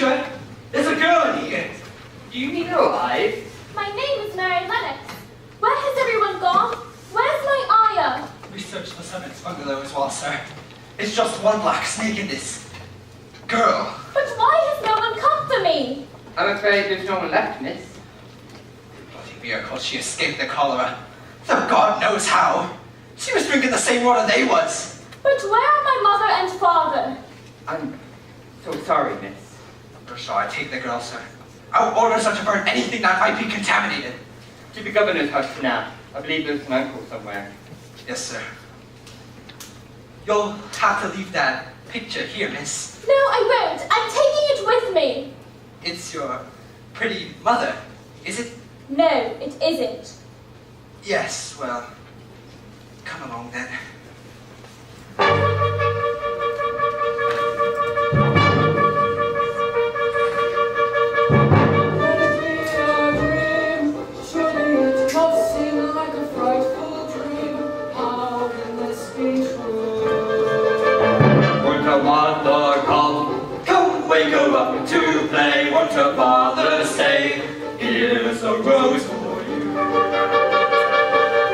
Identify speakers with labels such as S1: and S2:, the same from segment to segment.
S1: Patricia, there's a girl in here.
S2: Do you mean alive?
S3: My name is Mary Lennox. Where has everyone gone? Where's my Aya?
S1: We searched the Senate's bungalow as well, sir. It's just one black snake in this girl.
S3: But why has no one come for me?
S2: I'm afraid there's no one left, miss.
S1: Bloody miracle she escaped the cholera. Though God knows how. She was drinking the same water they was.
S3: But where are my mother and father?
S2: I'm so sorry, miss.
S1: Or shall I take the girl, sir? I'll order her to burn anything that might be contaminated.
S2: To the governor's house for now. I believe there's an uncle somewhere.
S1: Yes, sir. You'll have to leave that picture here, miss.
S3: No, I won't. I'm taking it with me.
S1: It's your pretty mother, is it?
S3: No, it isn't.
S1: Yes, well, come along then.
S4: To play, won't your father say, here's a rose for you.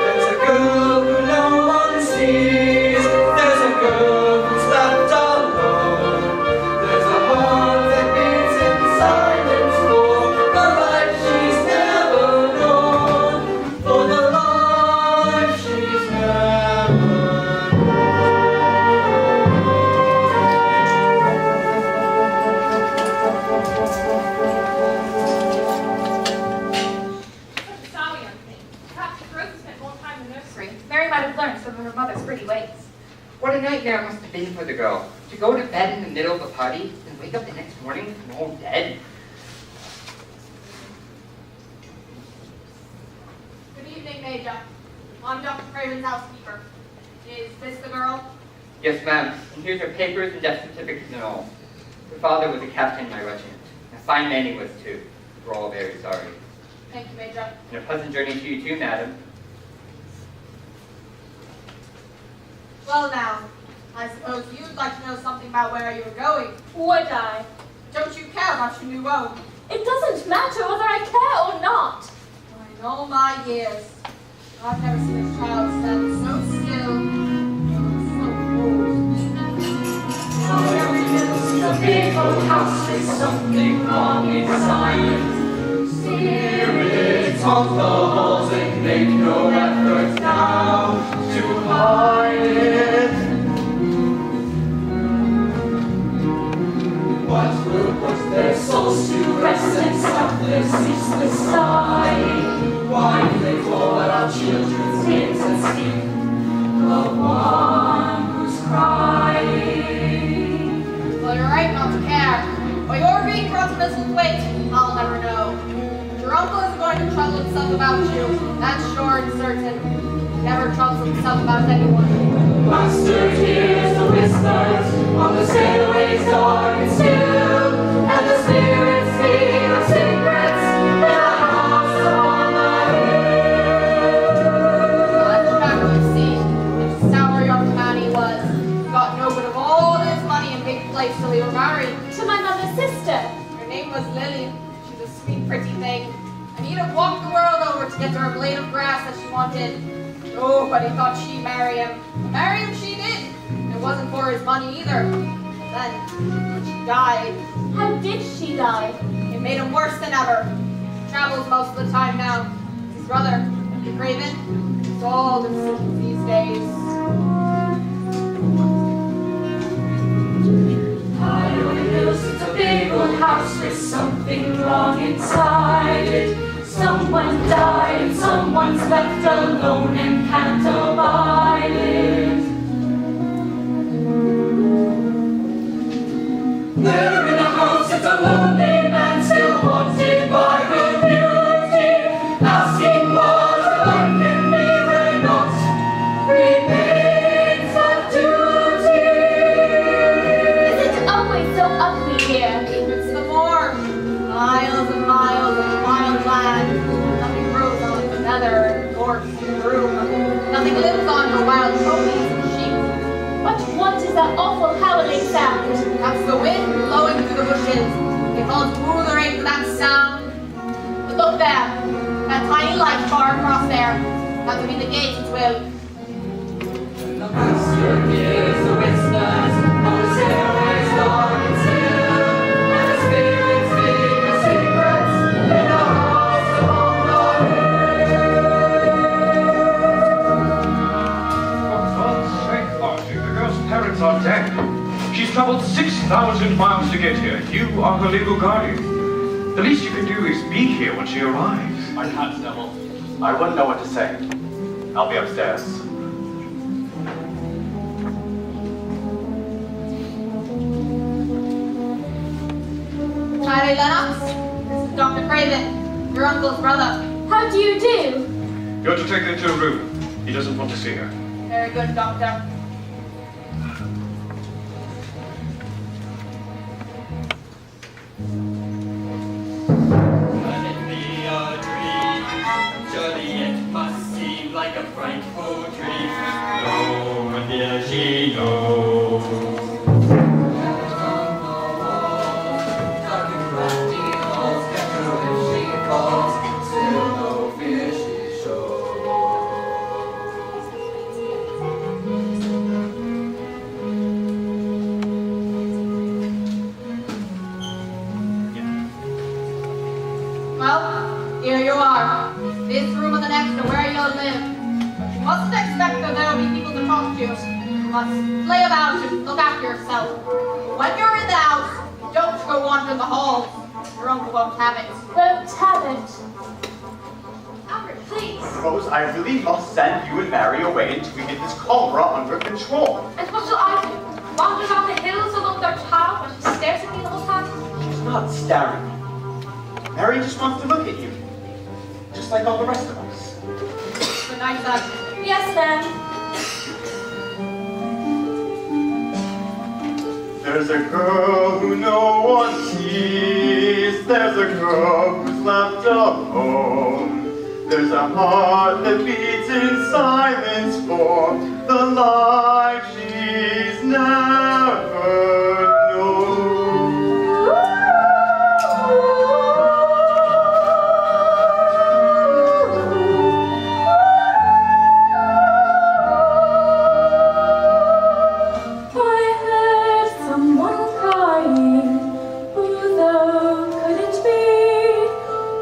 S4: There's a girl who no one sees, there's a girl who's left alone. There's a heart that beats in silence for the life she's never known, for the life she's never known.
S5: Mary might have learned some of her mother's pretty ways.
S2: What a nightmare it must have been for the girl. To go to bed in the middle of a party and wake up the next morning and all dead.
S6: Good evening, Major. I'm Dr. Craven's housekeeper. Is this the girl?
S2: Yes, ma'am. And here's her papers and death certificates and all. Her father was a captain in my regiment. A fine man he was, too. We're all very sorry.
S6: Thank you, Major.
S2: And a pleasant journey to you, too, madam.
S6: Well now, I suppose you'd like to know something about where you're going.
S3: Would I?
S6: Don't you care about your new home?
S3: It doesn't matter whether I care or not.
S6: In all my years, I've never seen a child stand so still, so
S4: A big old house with something wrong inside. Spirits haunt the halls and make no effort now to hide it. What will put their souls to rest and stop their ceaseless sighing? Why do they call out children's names and speak of one who's crying?
S6: Well, you're right not to care. But you're being brought to Mrs. Wait, I'll never know. Your uncle isn't going to trouble himself about you, that's sure and certain. He never troubles himself about anyone.
S4: Master hears the whispers on the stairways dark and still, and the spirits speak of secrets in a house upon the hill.
S6: Let's back to see. It's a sour young man he was. He got no good of all his money and big place till he was married.
S3: To my mother's sister.
S6: Her name was Lily. She's a sweet, pretty thing. And he'd have walked the world over to get her a blade of grass that she wanted. Nobody thought she'd marry him. Marry him she did. It wasn't for his money either. Then, when she died,
S3: How did she die?
S6: it made him worse than ever. He travels most of the time now. His brother, Mr. Craven, is all the these days.
S4: High on the hills, it's a big old house with something wrong inside it. Someone died and someone's left alone and can't abide it. There in a house, it's a lonely man still haunted by her beauty, asking what abandoned me were not remains of duty.
S3: Is it always so ugly here?
S6: It's the moor. Miles and miles of wild land. Nothing grows on heather and gorse and broom. Nothing lives on but wild ponies and sheep.
S3: But what is that awful howling sound?
S6: That's the wind blowing through the bushes. It called woothering to that sound. But look there, that tiny light far across there. That would be the gate to Twill.
S4: The master gives the whispers of the stairways dark and still, and the spirits speak the secrets in the house upon the
S7: For God's sake, Archie, the girl's parents are dead. She's traveled 6,000 miles to get here. You are her legal guardian. The least you can do is be here when she arrives.
S8: I can't, Neville. I wouldn't know what to say. I'll be upstairs.
S6: Friday Lennox, this is Dr. Craven, your uncle's brother.
S3: How do you do?
S7: You're to take her to a room. He doesn't want to see her.
S6: Very good, Doctor.
S4: Can it be a dream? Surely it must seem like a frightful dream. No one will she know. Dark and crafty halls, catch her if she calls. Still no fear she shows.
S6: Well, here you are. This room and the next are where you'll live. But you mustn't expect that there will be people to talk to you. You must play about and look after yourself. When you're in the house, don't go wandering the halls. Your uncle won't have it.
S3: Won't have it.
S6: Albert, please.
S8: Rose, I really must send you and Mary away until we get this cholera under control.
S5: And what shall I do? Wander down the hills along with our child while she stares at me the whole time?
S8: She's not staring. Mary just wants to look at you. Just like all the rest of us.
S6: Good night, son.
S3: Yes, ma'am.
S8: There's a girl who no one sees. There's a girl who's left alone. There's a heart that beats in silence for the life she's never known.
S3: I heard someone crying. Who though could it be?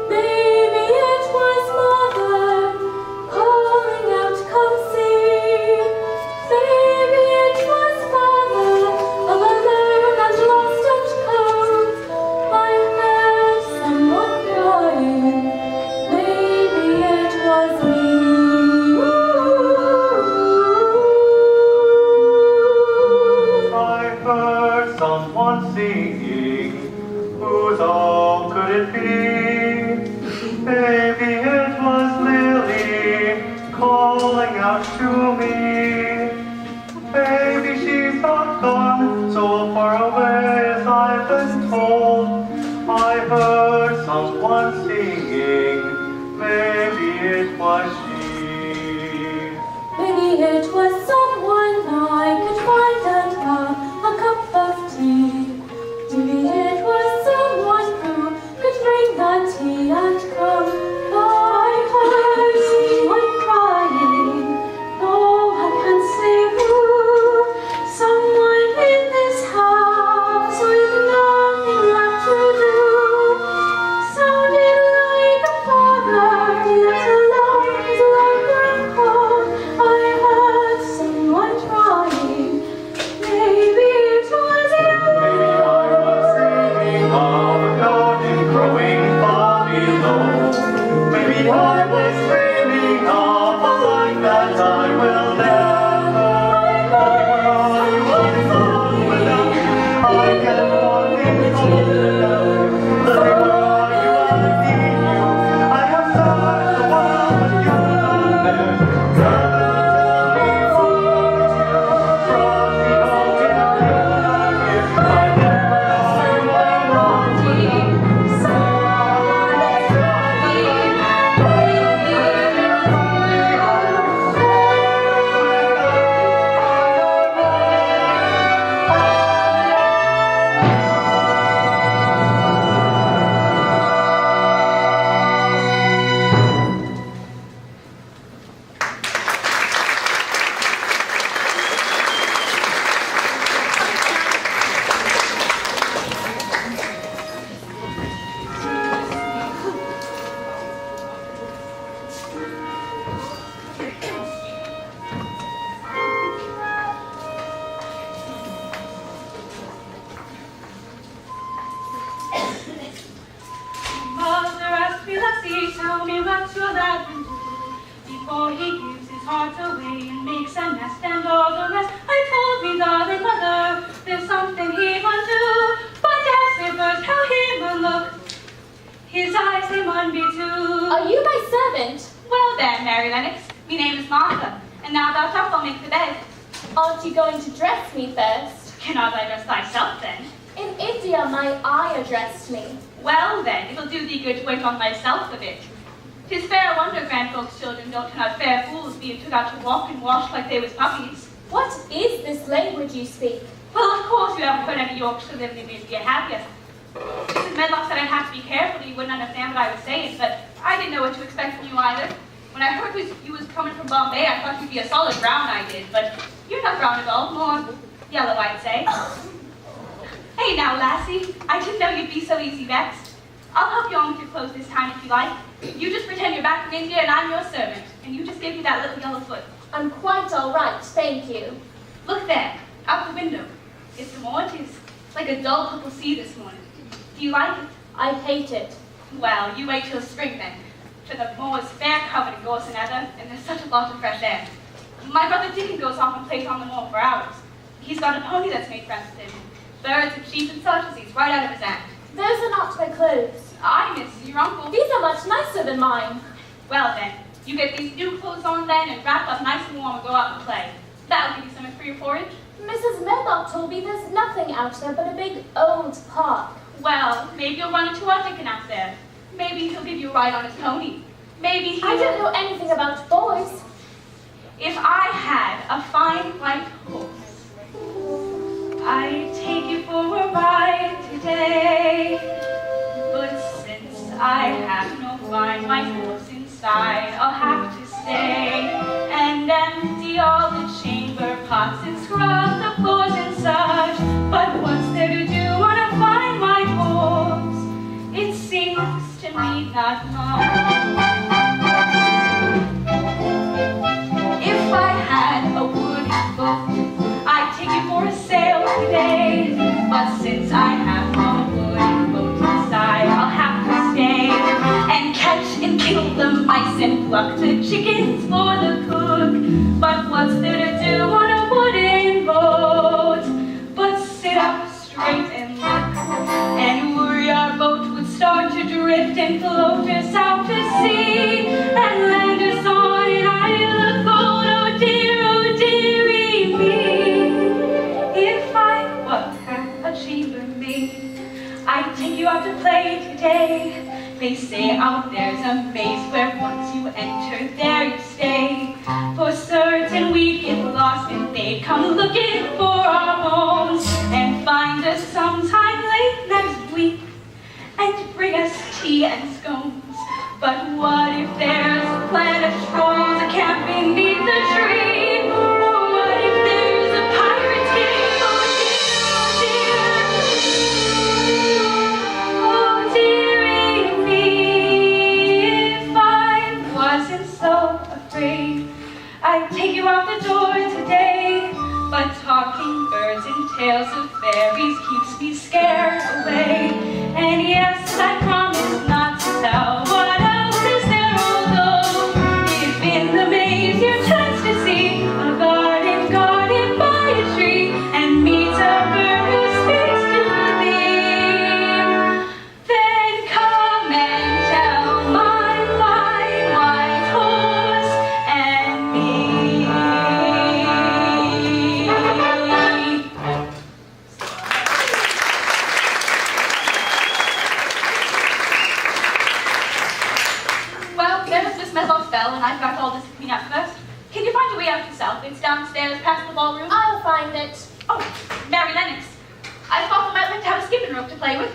S3: Maybe it was mother calling out, "Come see." Maybe it was father, all alone and lost and cold. I heard someone crying. Maybe it was me.
S8: I heard someone singing. Whose all could it be? Maybe it was Lily calling out to me. Maybe she's not gone so far away as I've been told. I heard someone singing. Maybe it was she.
S3: Maybe it was someone I could find and have a cup of tea. Maybe it was someone who could bring the tea and come. I heard someone crying. No, I can't say who. Someone in this house.
S5: Mary Lennox. Me name is Martha, and now thou shalt I'll make the bed.
S3: Aren't you going to dress me first?
S5: Cannot thou dress thyself then?
S3: In India, my ayah dressed me.
S5: Well then, it'll do thee good to wait on thyself a bit. 'Tis fair wonder grand folks' children don't turn out fair fools being took out to walk and wash like they was puppies.
S3: What is this language you speak?
S5: Well, of course you haven't heard any Yorkshire living in India, have you? Mrs. Medlock said I'd have to be careful or you wouldn't understand what I was saying, but I didn't know what to expect from you either. When I heard you was coming from Bombay, I thought you'd be a solid brown, I did, but you're not brown at all, more yellow, I'd say. Hey now, lassie, I didn't know you'd be so easy vexed. I'll help you on with your clothes this time if you like. You just pretend you're back from India and I'm your servant, and you just give me that little yellow foot.
S3: I'm quite all right, thank you.
S5: Look there, out the window. It's the oranges, like a dull purple sea this morning. Do you like it?
S3: I hate it.
S5: Well, you wait till spring then, for the moor is fair covered in gorse and heather, and there's such a lot of fresh air. My brother Dickon goes off and plays on the moor for hours. He's got a pony that's made friends with him. Birds and sheep and such as he's right out of his act.
S3: Those are not my clothes.
S5: I miss your uncle.
S3: These are much nicer than mine.
S5: Well then, you get these new clothes on then and wrap up nice and warm and go out and play. That'll give you something for your porridge.
S3: Mrs. Medlock told me there's nothing out there but a big old park.
S5: Well, maybe you'll run into our Dickon out there. Maybe he'll give you a ride on his pony. Maybe he'll...
S3: I don't know anything about boys.
S5: If I had a fine white horse, I'd take you for a ride today. But since I have no fine white horse inside, I'll have to stay and empty all the chamber pots and scrub the floors and such. But what's there to do on a fine white horse? It seems to me not much. If I had a wooden boat, I'd take you for a sail today. But since I have no wooden boat inside, I'll have to stay and catch and kill the mice and pluck the chickens for the cook. But what's there to do on a wooden boat but sit up straight and look and worry our boat would start to drift and float us out to sea and land us on an isle of gold. Oh dearie me. If I had a chambermaid, I'd take you out to play today. They say out there's a maze where once you enter, there you stay. For certain we'd get lost and they'd come looking for our bones and find us sometime late next week and bring us tea and scones. But what if there's a plan of trolls a camp beneath the tree? Or what if there's a pirate king? Oh dearie me, if I wasn't so afraid, I'd take you out the door today. But talking birds and tales of fairies keeps me scared away. And yes, I promise not to tell what else is there, although if in the maze you chance to see a garden guarded by a tree and meet a bird who speaks to thee, then come and tell my fine white horse and me. Well, there was Miss Medlock's bell, and I've got all this to clean up first. Can you find a way out yourself? It's downstairs past the ballroom.
S3: I'll find it.
S5: Oh, Mary Lennox. I thought we might like to have a skipping rope to play with.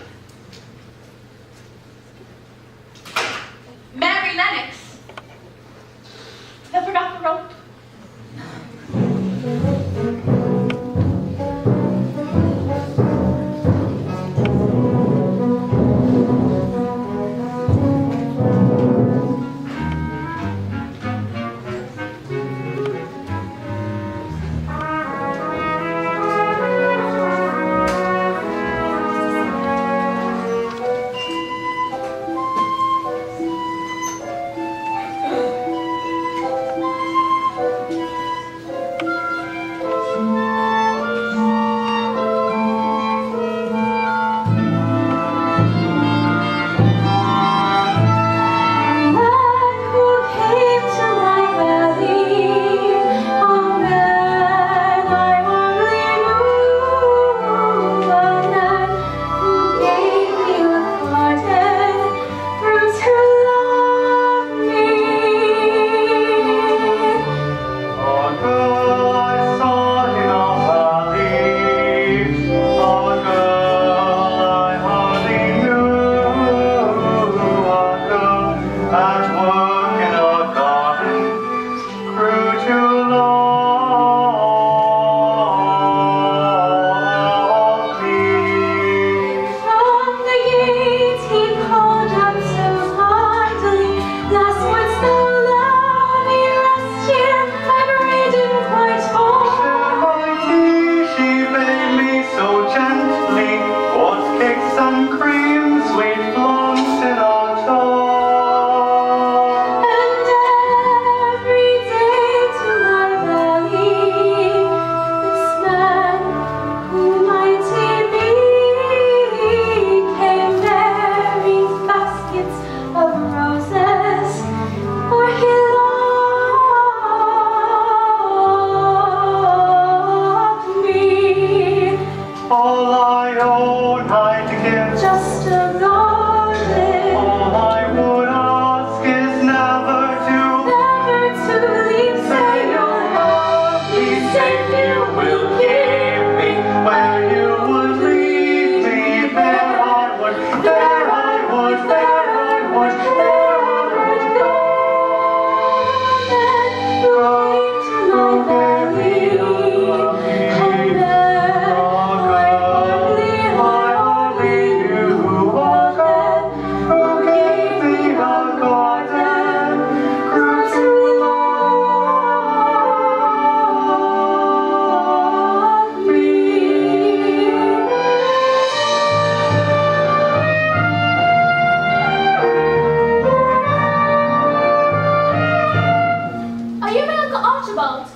S5: Mary Lennox. I forgot the rope.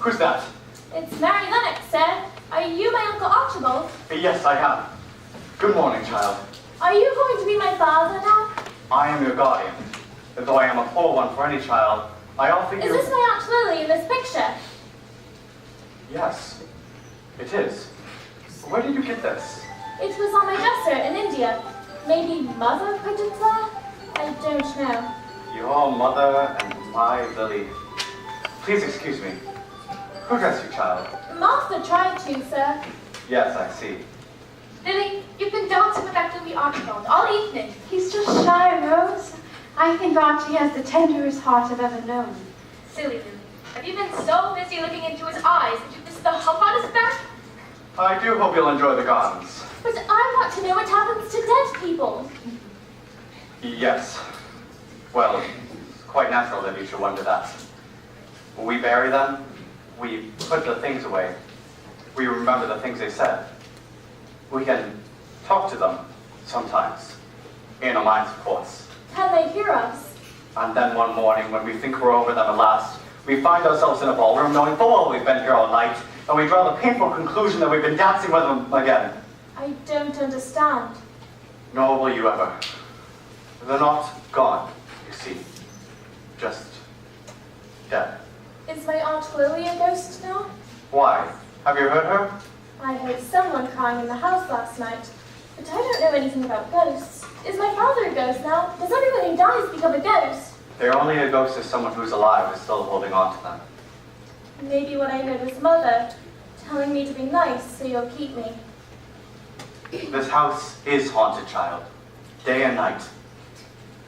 S8: Who's that?
S3: It's Mary Lennox, sir. Are you my Uncle Archibald?
S8: Yes, I am. Good morning, child.
S3: Are you going to be my father now?
S8: I am your guardian. Though I am a poor one for any child, I offer you...
S3: Is this my Aunt Lily in this picture?
S8: Yes, it is. Where did you get this?
S3: It was on my dresser in India. Maybe Mother put it there? I don't know.
S8: Your mother and my Lily. Please excuse me. Who dressed you, child?
S3: Martha tried to, sir.
S8: Yes, I see.
S5: Lily, you've been dancing with that Louis Archibald all evening.
S9: He's just shy, Rose. I think Archie has the tenderest heart I've ever known.
S5: Silly Lily. Have you been so busy looking into his eyes that you've missed the hump on his back?
S8: I do hope you'll enjoy the gardens.
S3: But I want to know what happens to dead people.
S8: Yes. Well, it's quite natural that you should wonder that. When we bury them, we put the things away. We remember the things they said. We can talk to them sometimes. In our minds, of course.
S3: Can they hear us?
S8: And then one morning, when we think we're over them at last, we find ourselves in a ballroom knowing full well we've been here all night, and we draw the painful conclusion that we've been dancing with them again.
S3: I don't understand.
S8: Nor will you ever. They're not gone, you see. Just dead.
S3: Is my Aunt Lily a ghost now?
S8: Why? Have you heard her?
S3: I heard someone crying in the house last night, but I don't know anything about ghosts. Is my father a ghost now? Does everyone who dies become a ghost?
S8: They're only a ghost if someone who's alive is still holding on to them.
S3: Maybe what I heard was Mother telling me to be nice so you'll keep me.
S8: This house is haunted, child, day and night.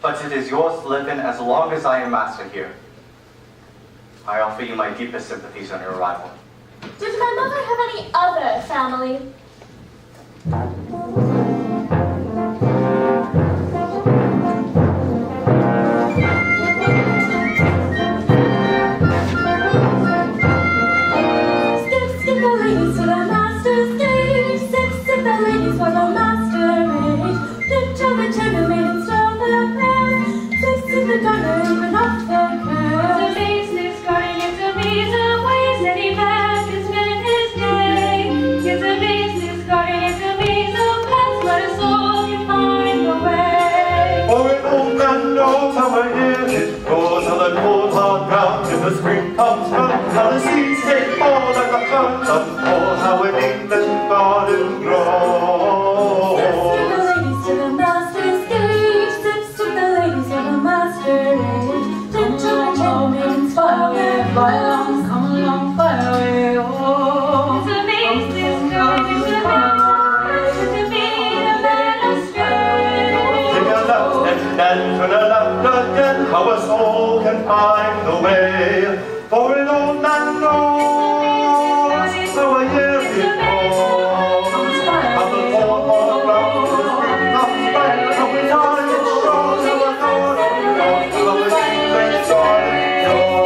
S8: But it is yours to live in as long as I am master here. I offer you my deepest sympathies on your arrival.
S3: Did my mother have any other family? Skip, skip the ladies to the master's stage. Skip the ladies for the masquerade. Dip till the chambermaid install the bells. Skip the garter even off the curls.
S5: It's a maze, this garden, it's a maze of ways that he passed and spent his day. It's a maze, this garden, it's a maze of paths, but a soul can find the way.
S8: For an old man knows how I hear it goes, how the cold hard ground in the spring comes from, how the seeds take fall like the floods unfold, how an English garden grows.
S3: Skip the ladies to the master's stage. Skip the ladies for the masquerade. Dip till the chambermaid install the bells.
S9: Come along, fire away, oh.
S5: It's a maze, this garden, it's a maze, it's a maze of balustrade.
S8: Take a left and then turn a left again, how a soul can find the way. For an old man knows how I hear it goes, how the cold hard ground in the spring comes back, how we time it shows, how a garden grows, how an English garden grows.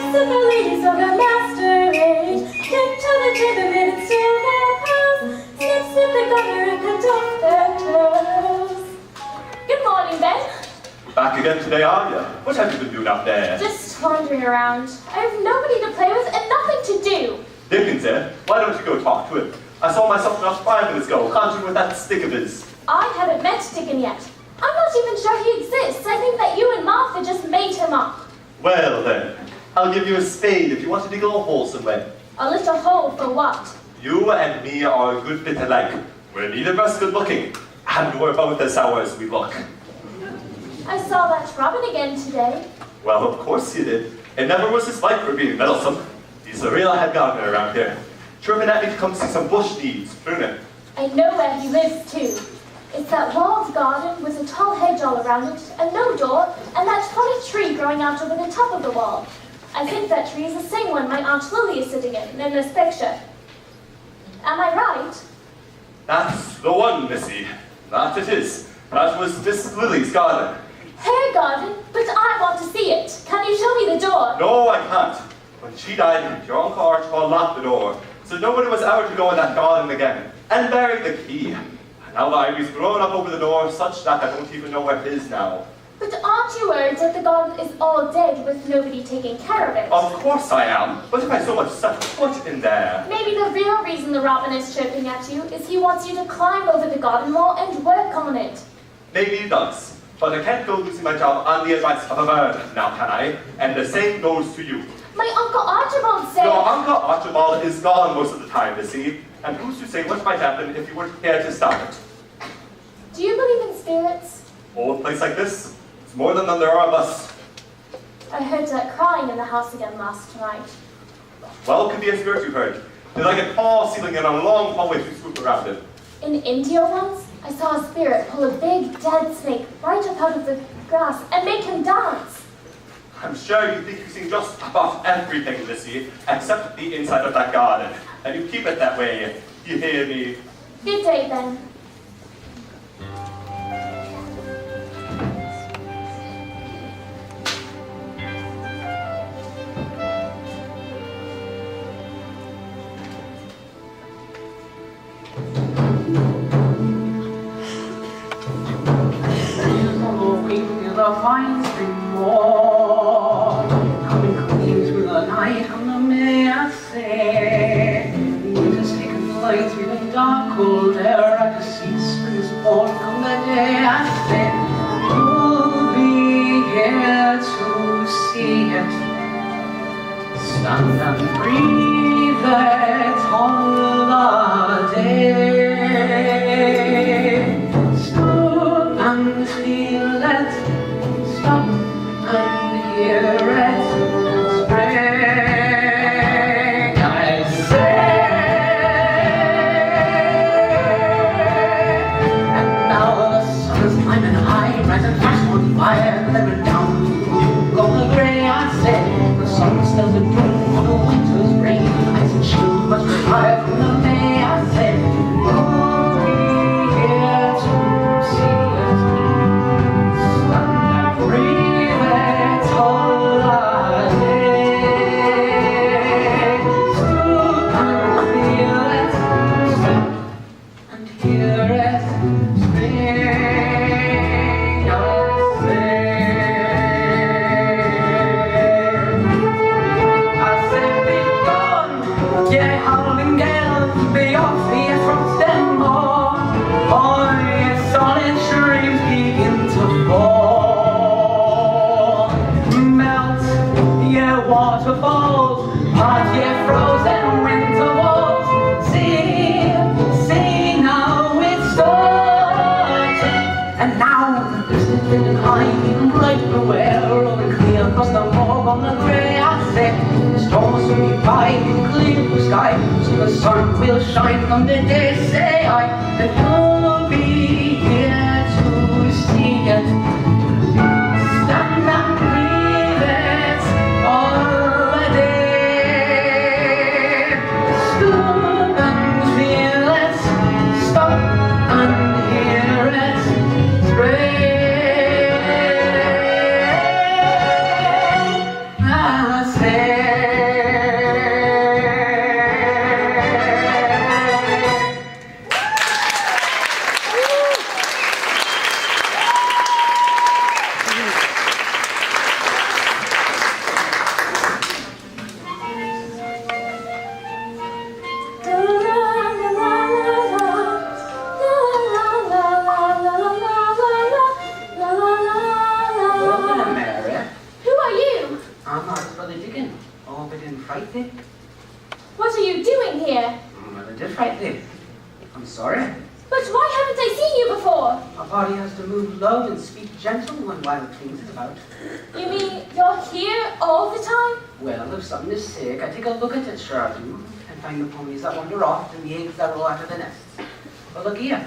S3: Skip the ladies of the masquerade. Dip till the chambermaid install their bells. Skip the garter and cut off their curls. Good morning, Ben.
S8: Back again today, are you? What have you been doing up there?
S3: Just wandering around. I have nobody to play with and nothing to do.
S8: Dickens, eh? Why don't you go talk to him? I saw myself not 5 minutes ago, conjuring with that stick of his.
S3: I haven't met Dickon yet. I'm not even sure he exists. I think that you and Martha just made him up.
S8: Well then, I'll give you a spade if you want to dig a little hole somewhere.
S3: A little hole for what?
S8: You and me are a good bit alike. We're neither of us good looking, and we're both as sour as we look.
S3: I saw that robin again today.
S8: Well, of course you did. It never was his fight for being meddlesome. He's the real head gardener around here. Chirping at me to come see some bush needs, prune it.
S3: I know where he lives too. It's that walled garden with a tall hedge all around it, and no door, and that funny tree growing out over the top of the wall. I think that tree is the same one my Aunt Lily is sitting in this picture. Am I right?
S8: That's the one, Missy. That it is. That was Miss Lily's garden.
S3: Her garden? But I want to see it. Can you show me the door?
S8: No, I can't. When she died, your Uncle Archibald locked the door, so nobody was ever to go in that garden again, and buried the key. Now the ivy's grown up over the door, such that I don't even know where it is now.
S3: But aren't you worried that the garden is all dead with nobody taking care of it?
S8: Of course I am. What if I so much set foot in there?
S3: Maybe the real reason the robin is chirping at you is he wants you to climb over the garden wall and work on it.
S8: Maybe he does. But I can't go losing my job on the advice of a bird now, can I? And the same goes to you.
S3: My Uncle Archibald said...
S8: Your Uncle Archibald is gone most of the time, is he? And who's to say what might happen if you weren't here to stop it?
S3: Do you believe in spirits?
S8: Oh, a place like this, it's more than there are of us.
S3: I heard that crying in the house again last night.
S8: Well, it could be a spirit you heard. There's like a tall ceiling and a long hallway to swoop around it.
S3: In India once, I saw a spirit pull a big dead snake right up out of the grass and make him dance.
S8: I'm sure you think you've seen just about everything, Lizzie, except the inside of that garden. And you keep it that way. You hear me?
S3: Good day, then.
S10: The fine spring morn, coming clean through the night on the May say. Winter's taken flight through the dark cold air. I can see spring's born come the day I say. You'll be here to see it. Stand and breathe it all the day. Stop and feel it. Stop and hear it spring, I say. And now the sun is climbing high, rising fast on fire, lemon down, golden gray, I say. The sun still the doom of the winter's rain, ice and chill must retire from the May, I say. Oh, be here to see it. Breathe it all the day. Stop and feel it. Stop and hear it spring, I say, be gone, ye howling gale, be off ye from Stenmore. All ye solid streams begin to fall. Waterfalls, part ye frozen winter walls. See now it's starting. And now the distant and high, even bright beware, rolling clear across the morgue on the grey, I say. The storm will soon be by, clear blue sky, so the sun will shine from the day, say I. That you'll be here to see it. Stand and breathe it all the day. Stop and feel it. Stop and hear it spring, I say. Welcome, Mary.
S3: Who are you?
S10: I'm not Brother Dickon. Oh, but didn't fright thee?
S3: What are you doing here?
S10: Well, I did fright thee. I'm sorry.
S3: But why haven't I seen you before?
S10: A body has to move low and speak gentle when wild things is about.
S3: You mean you're here all the time?
S10: Well, if something is sick, I take a look at it, sure I do, and find the ponies that wander off and the eggs that roll out of the nests. But look here,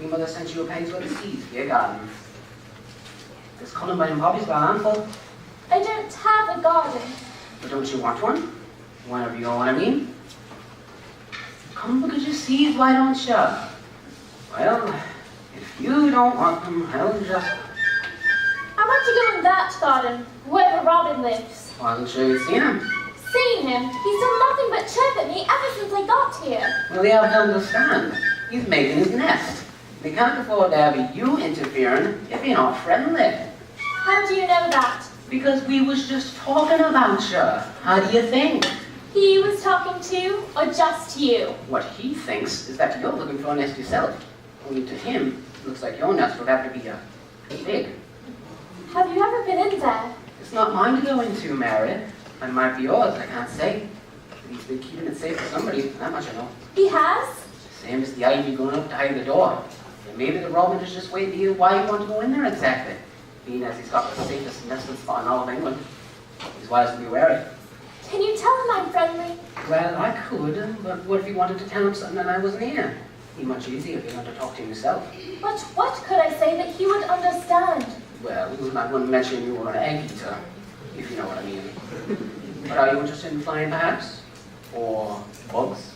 S10: your mother sent you a penny worth of seeds for your garden. This columbine poppy's got a handful.
S3: I don't have a garden.
S10: But don't you want one? Whenever you know what I mean. Come look at your seeds, why don't you? Well, if you don't want them, I'll just...
S3: I want to go in that garden, where the robin lives.
S10: Why don't you see him?
S3: Seen him? He's done nothing but chirp at me ever since I got here.
S10: Well, you have to understand. He's making his nest. They can't afford to have you interfering if you're not friendly.
S3: How do you know that?
S10: Because we was just talking about you. How do you think?
S3: He was talking to, or just you?
S10: What he thinks is that you're looking for a nest yourself. Only to him, it looks like your nest would have to be big.
S3: Have you ever been in there?
S10: It's not mine to go into, Mary. It might be yours, I can't say. But he's been keeping it safe for somebody, that much I know.
S3: He has?
S10: Same as the ivy going up to hide the door. And maybe the Robin is just waiting to hear why you want to go in there exactly. Being as he's got the safest nesting spot in all of England. He's wise to be wary.
S3: Can you tell him I'm friendly?
S10: Well, I could, but what if you wanted to tell him something and I wasn't here? It'd be much easier if you wanted to talk to him yourself.
S3: But what could I say that he would understand?
S10: Well, I wouldn't mention you were an egg eater, if you know what I mean. But are you interested in flying, perhaps? Or bugs?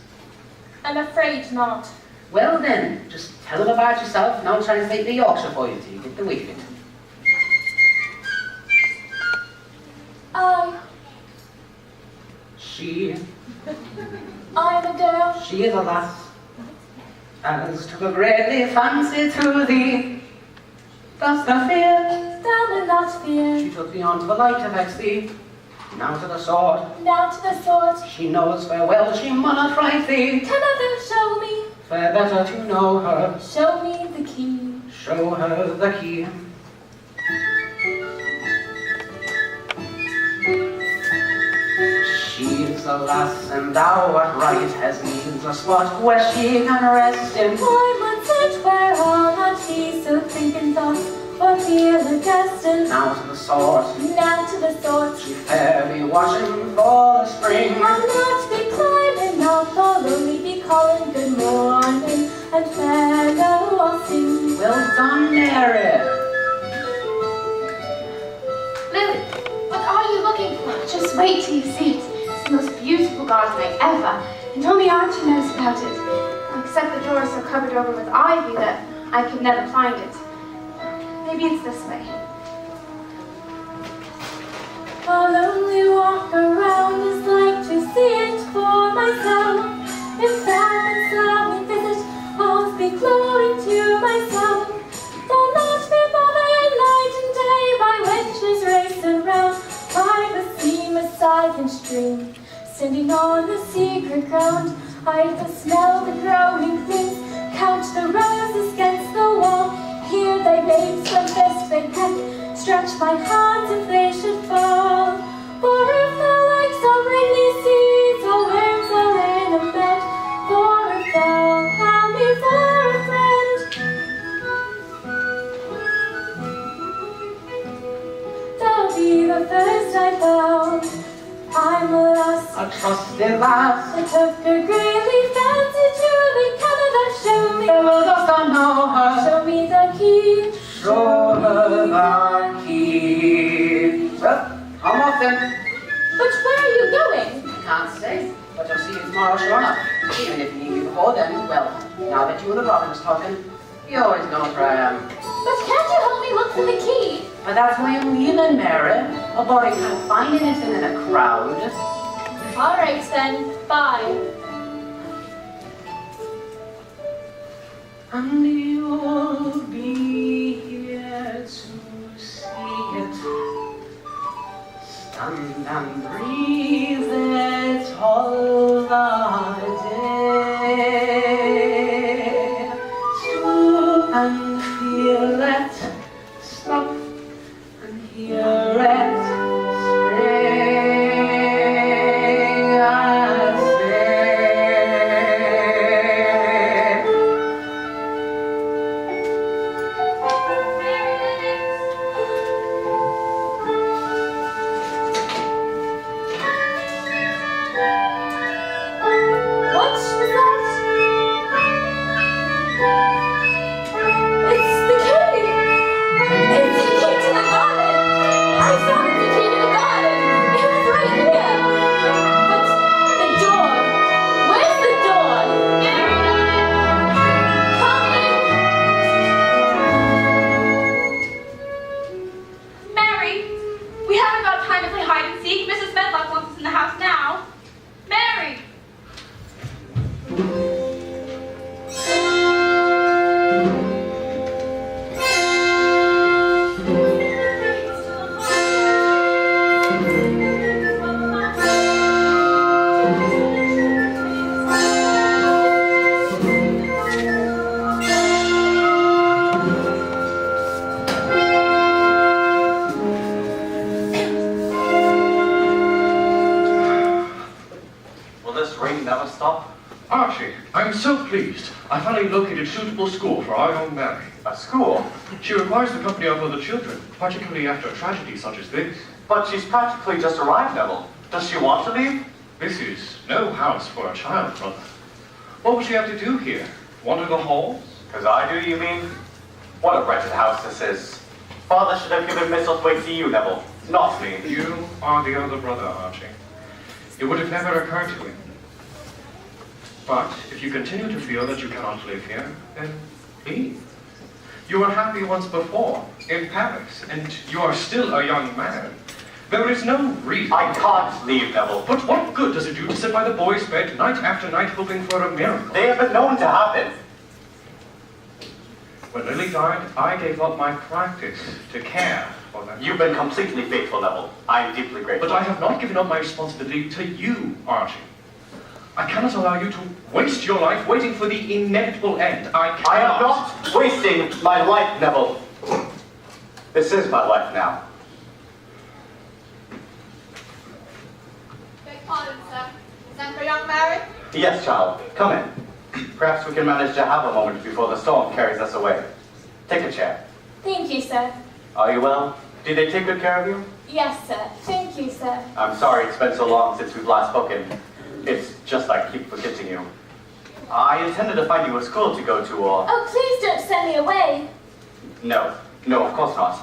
S3: I'm afraid not.
S10: Well then, just tell him about yourself and I'll translate the Yorkshire for you till you get the wing of it. She
S3: I'm a girl.
S10: She is a lass, as took a greatly fancy to thee. Dost thou fear?
S3: Thou will not fear.
S10: She took thee on to the light to vex thee. Now to the sword.
S3: Now to the sword.
S10: She knows fair well she munnot fright thee.
S3: Can other show me?
S10: Fair better to know her.
S3: Show me the key.
S10: Show her the key. She's a lass and thou art right, as needs a spot where she can rest in.
S3: I would sit where I'll not be so thinking thoughts or feel a destined.
S10: Now to the sword.
S3: Now to the sword.
S10: She fair be watching for the spring.
S3: I'll not be climbing up, I'll only be calling good morning, and farewell I'll sing.
S10: Well done, Mary.
S9: Lily, what are you looking for? Just wait till you see it. It's the most beautiful garden egg ever, and only Archie knows about it. Except the doors are covered over with ivy that I could never find it. Maybe it's this way.
S3: I'll only walk around as like to see it for myself. If that saw me visit, I'll speak glory to myself. Though not be bothered night and day by wenches racing round by the seamless silent stream. Standing on the secret ground, I smell the growing things, count the roses against the wall. Here they babes from fist they peck, stretch my hands if they should fall. For if the legs are rainy seeds, or worms are in a bed, for if thou have me for a friend, thou'll be the first I found. I'm a lass,
S10: A trusted lass.
S3: I took a greatly fancy to the Canada. Show me,
S10: Well, dost thou know her?
S3: show me the key.
S10: Show her the key. Well, I'm off then.
S3: But where are you going?
S10: Can't say, but you'll see you tomorrow sure enough. Even if you need me before then, well, now that you and the Robin is talking, you always know where I am.
S3: But can't you help me look for the key?
S10: But that's why I'm leaving, Mary. A boy can't find anything in a crowd.
S3: All right then, bye.
S10: And you'll be here to see it. Stand and breathe it all the day. Stoop and feel it. Stop and hear it. Spring, I say.
S3: What was that? It's the key! It's the key to the garden! I found the key to the garden! It was right here! But the door! Where's the door? Coming!
S5: Mary, we haven't got time to play hide and seek. Mrs. Medlock wants us in the house now. Mary!
S8: Will this rain never stop?
S7: Archie, I'm so pleased. I finally located a suitable school for our young Mary.
S8: A school?
S7: She requires the company of other children, particularly after a tragedy such as this.
S8: But she's practically just arrived, Neville. Does she want to leave?
S7: This is no house for a child, brother. What would she have to do here? Wander the halls?
S8: Because I do, you mean? What a wretched house this is. Father should have given Misselthwaite to you, Neville, not me.
S7: You are the other brother, Archie. It would have never occurred to him. But if you continue to feel that you cannot live here, then leave. You were happy once before, in Paris, and you are still a young man. There is no reason.
S8: I can't leave, Neville.
S7: But what good does it do to sit by the boy's bed night after night hoping for a miracle?
S8: They have been known to happen.
S7: When Lily died, I gave up my practice to care for them.
S8: You've been completely faithful, Neville. I am deeply grateful.
S7: But I have not given up my responsibility to you, Archie. I cannot allow you to waste your life waiting for the inevitable end. I
S8: am not wasting my life, Neville. This is my life now.
S6: Beg pardon, sir. Is that for young Mary?
S8: Yes, child. Come in. Perhaps we can manage to have a moment before the storm carries us away. Take a chair.
S3: Thank you, sir.
S8: Are you well? Did they take good care of you?
S3: Yes, sir. Thank you, sir.
S8: I'm sorry it's been so long since we've last spoken. It's just I keep forgetting you. I intended to find you a school to go to, or...
S3: Oh, please don't send me away.
S8: No, of course not.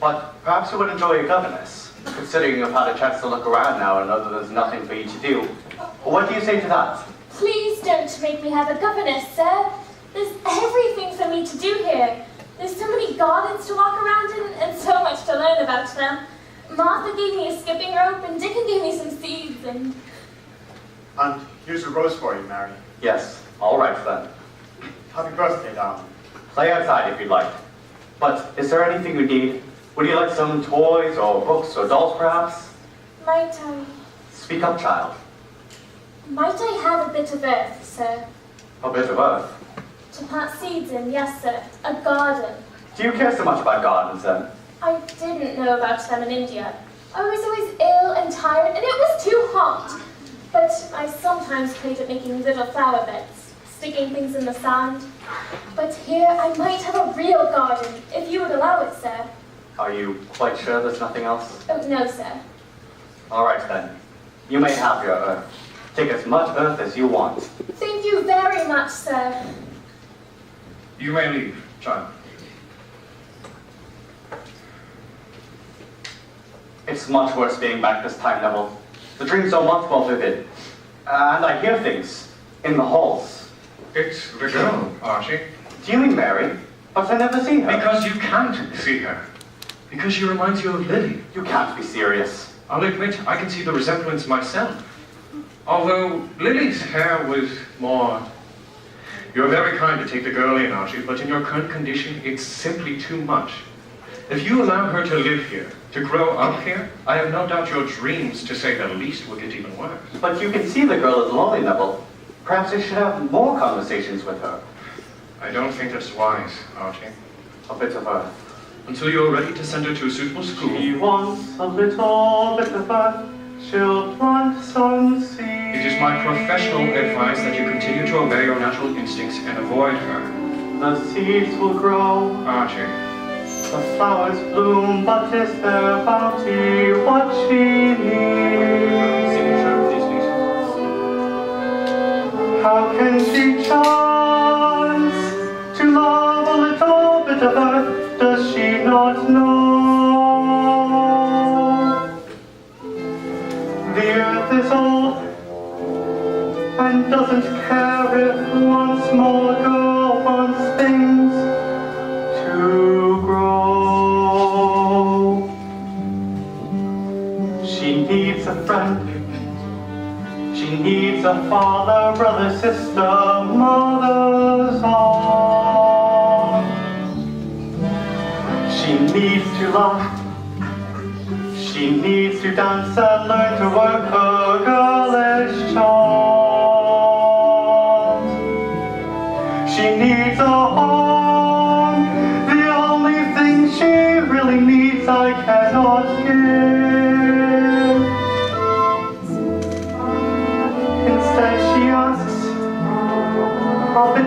S8: But perhaps you would enjoy a governess, considering you've had a chance to look around now and know that there's nothing for you to do. What do you say to that?
S3: Please don't make me have a governess, sir. There's everything for me to do here. There's so many gardens to walk around in and so much to learn about them. Martha gave me a skipping rope and Dickon gave me some seeds and...
S11: And here's a rose for you, Mary.
S8: Yes, all right then.
S11: Happy birthday, darling.
S8: Play outside if you'd like. But is there anything you need? Would you like some toys or books or dolls, perhaps?
S3: Might I...
S8: Speak up, child.
S3: Might I have a bit of earth, sir?
S8: A bit of earth.
S3: To plant seeds in, yes, sir. A garden.
S8: Do you care so much about gardens, then?
S3: I didn't know about them in India. I was always ill and tired, and it was too hot. But I sometimes played at making little flower beds, sticking things in the sand. But here I might have a real garden, if you would allow it, sir.
S8: Are you quite sure there's nothing else?
S3: Oh, no, sir.
S8: All right, then. You may have your earth. Take as much earth as you want.
S3: Thank you very much, sir.
S7: You may leave, child.
S8: It's much worse being back this time, Neville. The dreams are much more vivid. And I hear things in the halls.
S7: It's the girl, Archie.
S8: Do you mean Mary? But I never see her.
S7: Because you can't see her. Because she reminds you of Lily.
S8: You can't be serious.
S7: I'll admit, I can see the resemblance myself. Although Lily's hair was more... You're very kind to take the girl in, Archie, but in your current condition, it's simply too much. If you allow her to live here, to grow up here, I have no doubt your dreams, to say the least, will get even worse.
S8: But you can see the girl is lonely, Neville. Perhaps you should have more conversations with her.
S7: I don't think that's wise, Archie.
S8: A bit of earth.
S7: Until you're ready to send her to a suitable school.
S8: She wants a little bit of earth. She'll plant some seeds.
S7: It is my professional advice that you continue to obey your natural instincts and avoid her.
S8: The seeds will grow.
S7: Archie.
S8: The flowers bloom, but is their bounty what she needs? How can she chance to love a little bit of earth? Does she not know? The earth is old and doesn't care if once more girl wants things to grow. She needs a friend. She needs a father, brother, sister, mother's all. She needs to laugh. She needs to dance and learn to work her girlish charm.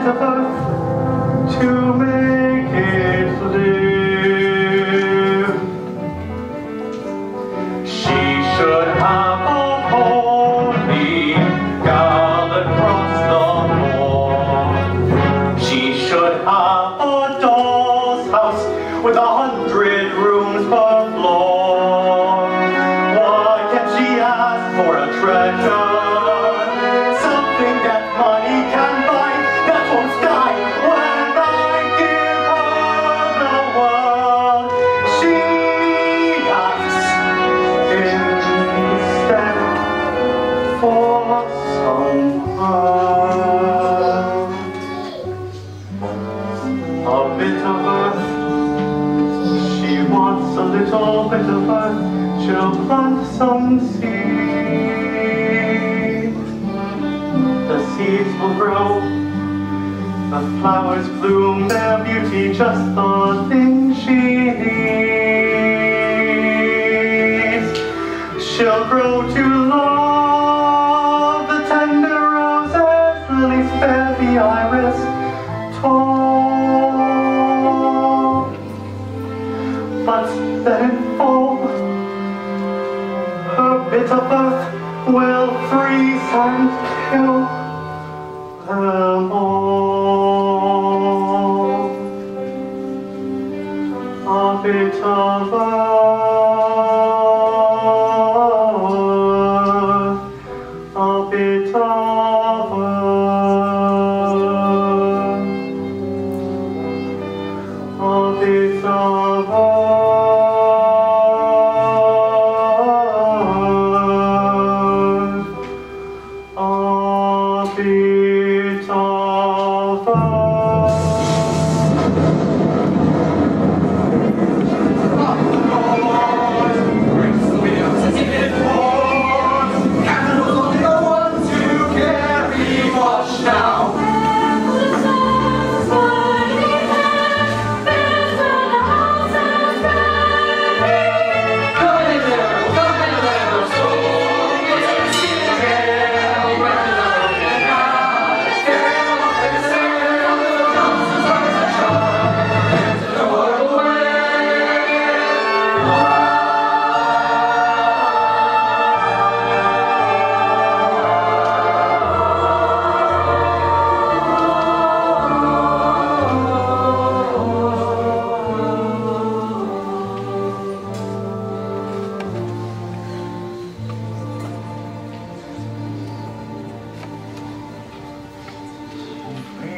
S8: bit of earth to make it live. She should have a holy gallant across the lawn. She should have a doll's house with 100 rooms per floor. Why can't she ask for a treasure? Something that money can buy, that won't die when I give her the world. She asks instead for some earth. A bit of earth. She wants a little bit of earth. She'll plant some seeds. The seeds will grow. The flowers bloom, their beauty just the thing she needs. She'll grow to love the tender roses, lilies fair, the iris tall. But then in fall, her bit of earth will freeze and kill them all. A bit of earth, a bit of earth, a bit of earth.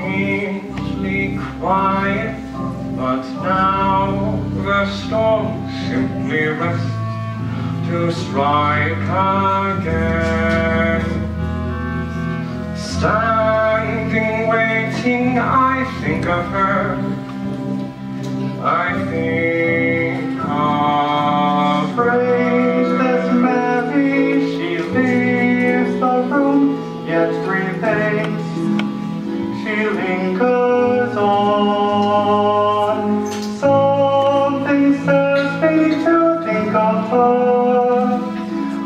S8: Strangely quiet, but now the storm simply rests to strike again. Standing waiting, I think of her. I think of rangeless Mary. She leaves the room, yet remains. She lingers on. Something says me to think of her.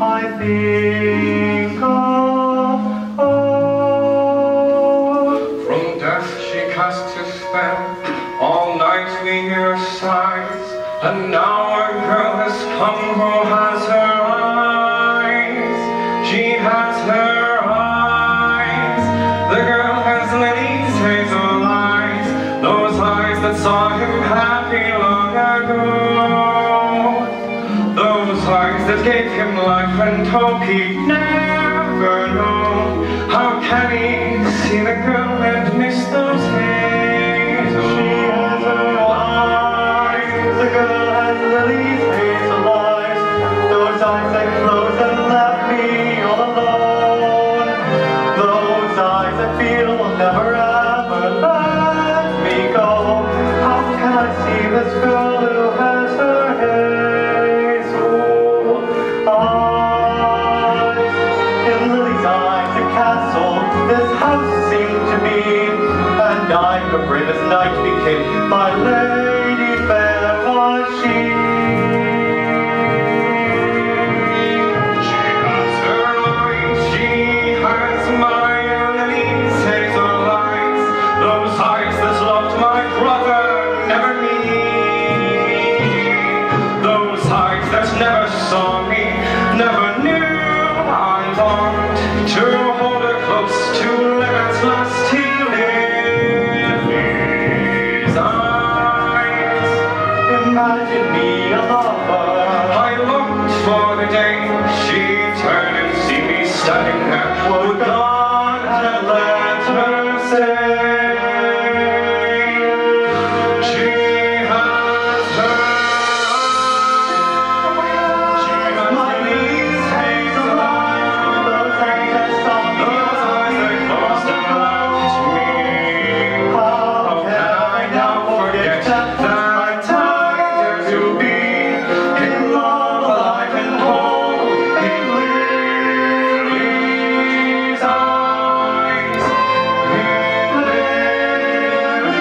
S8: I think of her.
S7: From death she casts a spell. All night we hear sighs. And now a girl has come who has her eyes. She has her eyes. The girl has Lily's hazel eyes. Those eyes that saw him happy long ago. Those eyes that gave him life and hope he'd never know. How can he see the girl and miss those hazel?
S8: She has her eyes. The girl has Lily's hazel eyes. Those eyes that closed and left me all alone. Those eyes that feel will never ever let me go. How can I see this girl who has her hazel eyes? In Lily's eyes, a castle this house seemed to be, and I, the bravest knight, became my lady fair was she.
S7: She has her eyes, she has my Lily's hazel eyes. to hold her close, to live as last he lives. Eyes,
S8: Imagine me a lover.
S7: I looked for the day she'd turn and see me standing there. Would God have let her say? She has her eyes. She has
S8: My knees hazel eyes, those eyes that saw me
S7: those eyes that closed around me.
S8: How can I now forget that time to be in love, alive and whole in Lily's eyes, in Lily's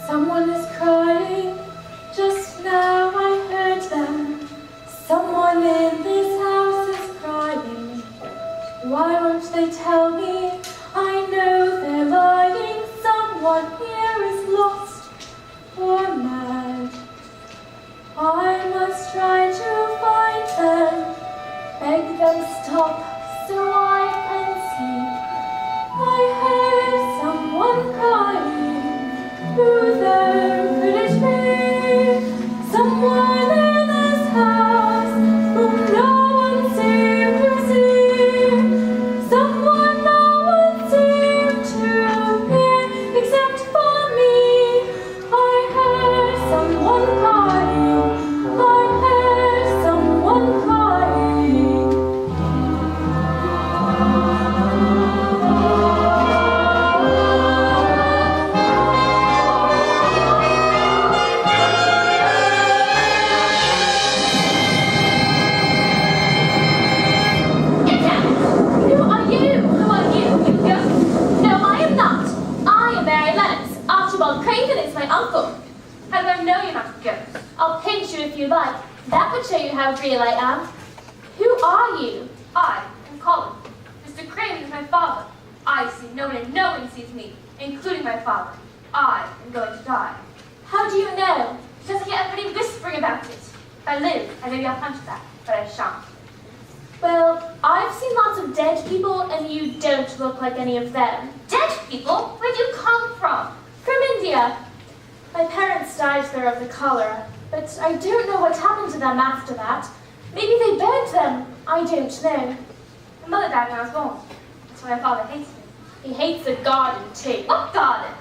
S3: Someone is crying. Just now I heard them. Someone in this house is crying. Why won't they tell me? I know they're lying. Someone here is lost or mad. I must try to find them. Beg them stop so I can see. I heard someone crying. Who then could it be? Someone in this house whom no one seemed to see. Someone no one seemed to hear except for me. I heard someone crying. I heard someone crying.
S9: Get down! Who are you? Who are you? You ghost? No, I am not. I am Mary Lennox. Archibald Craven is my uncle. How do I know you're not a ghost? I'll pinch you if you like. That would show you how real I am. Who are you? I am Colin. Mr. Craven is my father. I see no one and no one sees me, including my father. I am going to die. How do you know? Because I hear everybody whispering about it. If I live, I maybe I'll punch that, but I shan't. Well, I've seen lots of dead people, and you don't look like any of them. Dead people? Where'd you come from? From India. My parents died there of the cholera, but I don't know what happened to them after that. Maybe they burned them. I don't know. My mother died when I was born. That's why my father hates me. He hates the garden, too. What garden?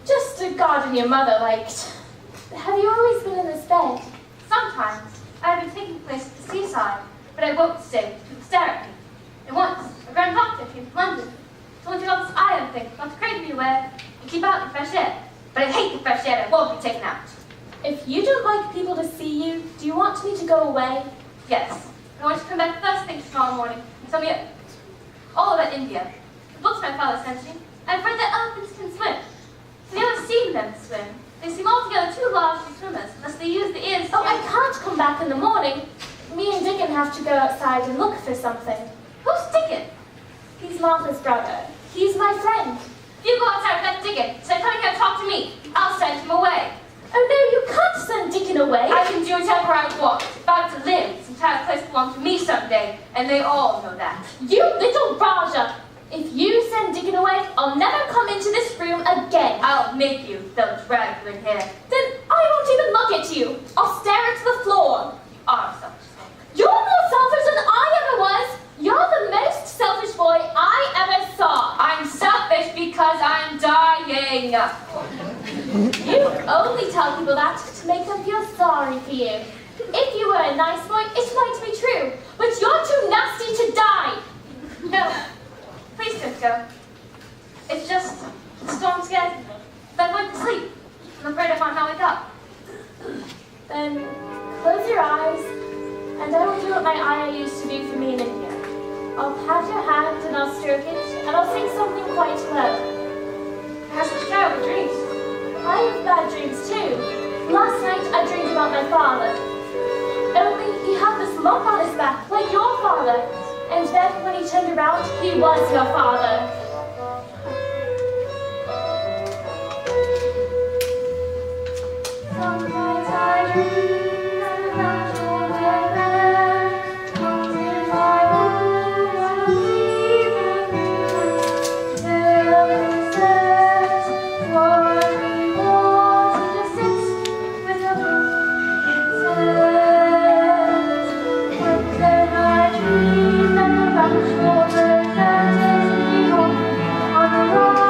S9: Just a garden your mother liked. Have you always been in this bed? Sometimes. I've been taking place at the seaside, but I won't stay. People stare at me. And once, a grand doctor came from London. Told me about this iron thing, not to crave me aware, and keep out the fresh air. But I hate the fresh air that won't be taken out. If you don't like people to see you, do you want me to go away? Yes. I want you to come back first thing tomorrow morning and tell me all about India. The books my father sent me. I've read that elephants can swim. I've never seen them swim. They seem altogether too large for swimmers unless they use the ears. Oh, I can't come back in the morning. Me and Dickon have to go outside and look for something. Who's Dickon? He's Martha's brother. He's my friend. You go outside with that Dickon, so come here and talk to me. I'll send him away. Oh no, you can't send Dickon away. I can do whatever I want. If I were to live, this entire place belongs to me someday, and they all know that. You little Raja! If you send Dickon away, I'll never come into this room again. I'll make you. They'll drag you in here. Then I won't even look at you. I'll stare into the floor. You are selfish. You're more selfish than I ever was. You're the most selfish boy I ever saw. I'm selfish because I'm dying. You only tell people that to make them feel sorry for you. If you were a nice boy, it might be true. But you're too nasty to die. No, please don't go. It's just
S3: storm scared me. Then went to sleep. I'm afraid I can't wake up. Then close your eyes, and I will do what my ayah used to do for me in India. I'll pat your hand and I'll stroke it, and I'll sing something quite low. Perhaps it's terrible dreams. I have bad dreams too. Last night I dreamed about my father. Only he had this lump on his back, like your father. And then when he turned around, he was your father. Sometimes I dream about your bed, comes in my room, I leave the there says, what we want to sit with a book, and then I dream about your bed that takes me home on the ride,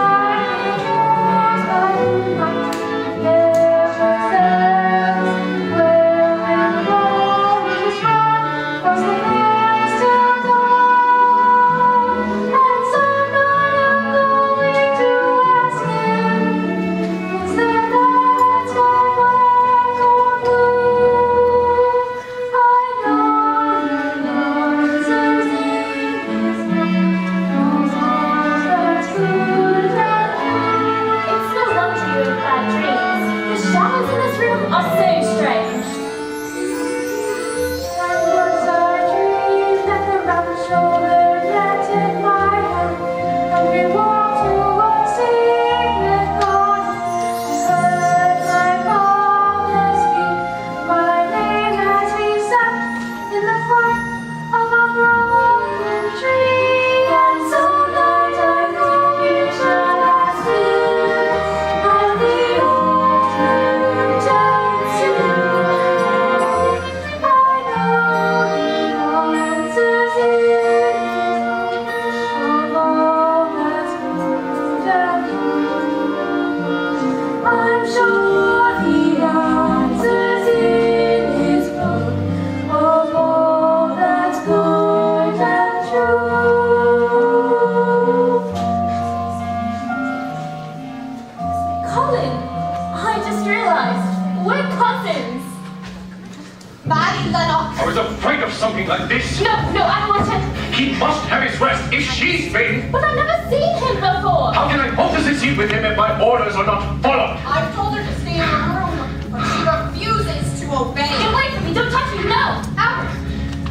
S7: I was afraid of something like this.
S3: No, I want to.
S7: He must have his rest if she's been.
S3: But I've never seen him before.
S7: How can I hope to succeed with him if my orders are not followed?
S6: I've told her to stay in her room, but she refuses to obey.
S3: Get away from me! Don't touch me! No! Albert!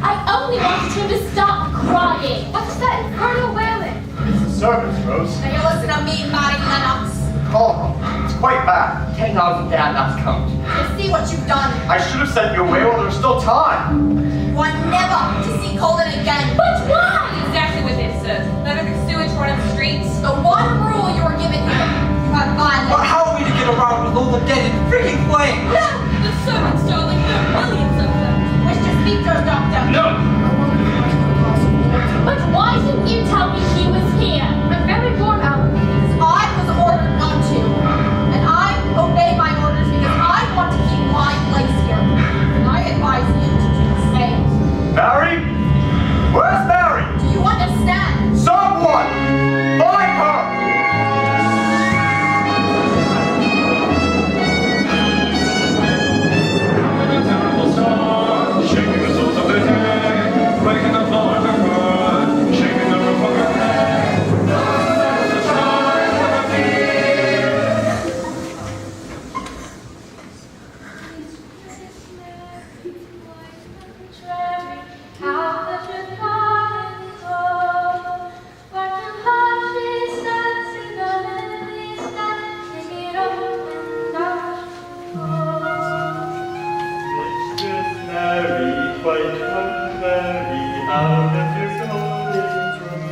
S3: I only wanted him to stop crying. What's that infernal wailing?
S11: It's the servants, Rose.
S6: Now you listen to me, Maddie Lennox.
S11: Call her. It's quite bad.
S2: 10,000 dad last count.
S6: You see what you've done.
S11: I should have sent you away while there's still time.
S6: Want never to see Colin again.
S3: But why?
S5: Exactly what this says. Let her sewage run in the streets.
S6: The one rule you were given here. You have violence.
S1: But how are we to get around with all the dead in freaking flames?
S5: No! The servants, darling. There are millions of them.
S6: Wish to speak to her, Doctor.
S7: No!
S3: But why didn't you tell me he was here? I'm very bored, Albert.
S6: I was ordered not to. And I obey my orders because I want to keep my place here. And I advise you to do the same.
S11: Mary? Where's Mary?
S6: Do you understand?
S11: Someone! Find her!
S7: A terrible storm, shaking the souls of the dead, breaking the floor of her heart, shaking the roof of her head. The stars of her feet.
S8: Mistress Mary, quite come Mary, how that you're going through.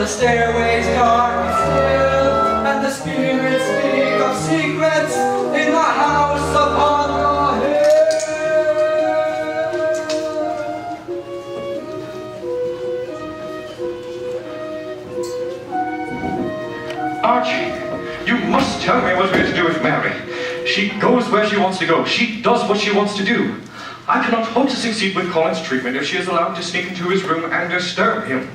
S4: the stairways dark and still, and the spirits speak of secrets in the house upon the hill.
S7: Archie, you must tell me what we're to do with Mary. She goes where she wants to go. She does what she wants to do. I cannot hope to succeed with Colin's treatment if she is allowed to sneak into his room and disturb him.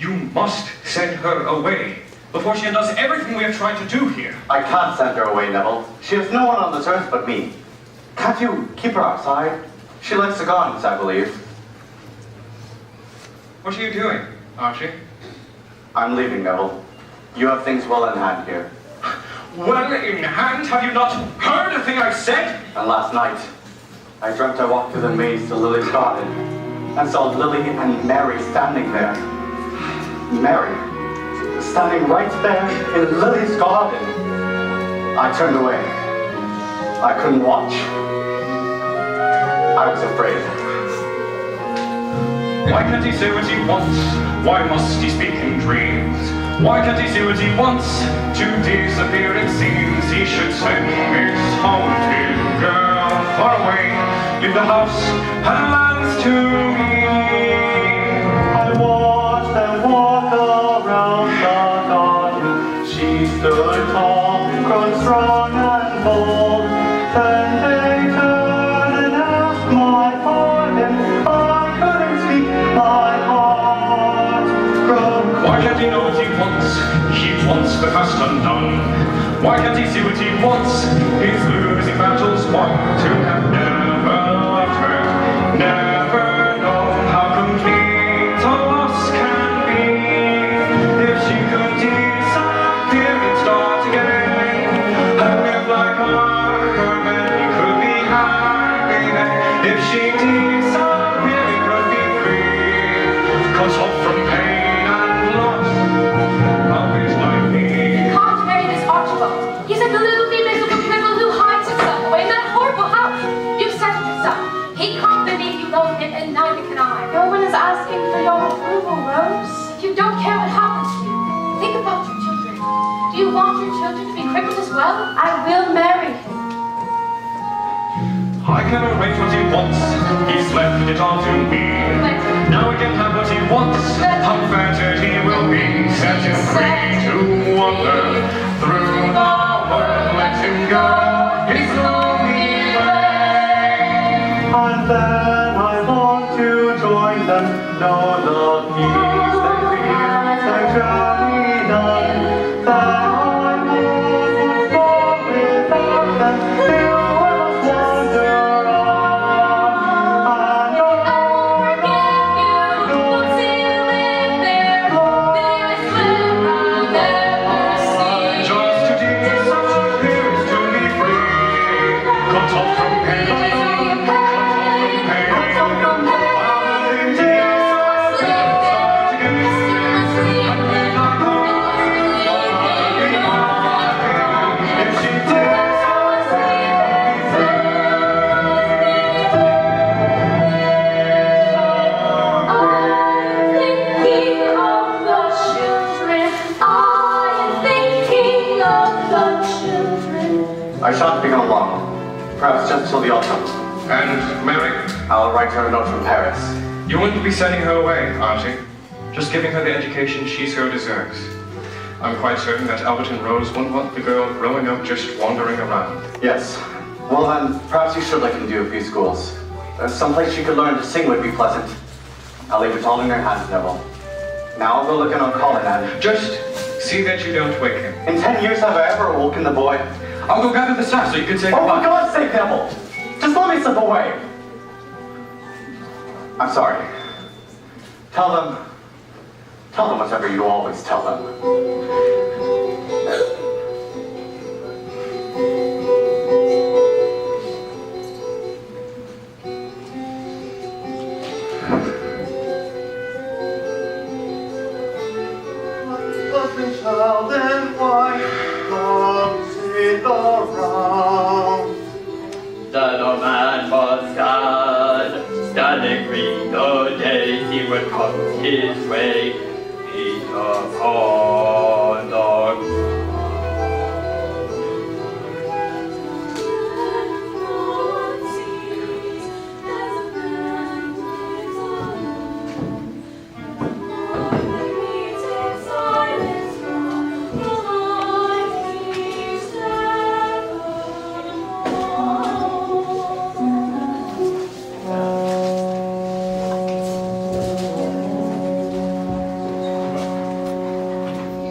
S7: You must send her away before she undoes everything we have tried to do here.
S8: I can't send her away, Neville. She has no one on this earth but me. Can't you keep her outside? She likes the gardens, I believe.
S7: What are you doing, Archie?
S8: I'm leaving, Neville. You have things well in hand here.
S7: Well in hand? Have you not heard a thing I've said?
S8: And last night, I dreamt I walked through the maze to Lily's garden and saw Lily and Mary standing there. Mary, standing right there in Lily's garden. I turned away. I couldn't watch. I was afraid.
S7: Why can't he say what he wants? Why must he speak in dreams? Why can't he say what he wants? To disappear it seems he should send his haunted girl far away. Leave the house and lands to me.
S8: I watched them walk around the garden. She stood tall, grown strong and bold. Then they turned and asked my pardon. I couldn't speak, my heart broke.
S7: Why can't he know what he wants? He wants the past undone. Why can't he see what he wants? He's losing battles won to have never loved her, never known how complete a loss can be. If she could disappear and start again, and live like her men, he could be happy then. If she disappeared, he could be free, cut off from pain and loss of his life.
S9: You can't marry this Archibald. He's like a little miserable cripple who hides himself away in that horrible house. You've said it yourself. He can't believe you love him, and neither can I. No one is asking for your approval, Rose. If you don't care what happens to you, think about your children. Do you want your children to be crippled as well? I will marry him.
S7: I can arrange what he wants. He's left it all to me. Now he can have what he wants. How fettered he will be. Set him free to wander through the world. Let him go his lonely way.
S8: And then I long to join them. Know the peace they feel, their journey done. Then I must go without them. Still must wander on. And
S7: Just to disappear is to be free. Cut off from pain. Cut off from pain.
S8: I shan't be gone long. Perhaps just till the autumn.
S7: And Mary,
S8: I'll write her a note from Paris.
S7: you wouldn't be sending her away, Archie. Just giving her the education she so deserves. I'm quite certain that Albert and Rose wouldn't want the girl growing up just wandering around.
S8: Yes. Well then, perhaps you should let him do a few schools. Someplace she could learn to sing would be pleasant. I'll leave it all in your hands, Neville. Now I'll go look in on Colin and...
S7: Just see that you don't wake him.
S8: In 10 years have I ever awoken the boy?
S7: I'll go gather the staff so you can say
S8: Oh,
S7: goodbye.
S8: for God's sake, Neville! Just let me slip away! I'm sorry. Tell them whatever you always tell them. Lovely child and white, comes in the round.
S2: The old man was sad, standing green the days he would come his way. He took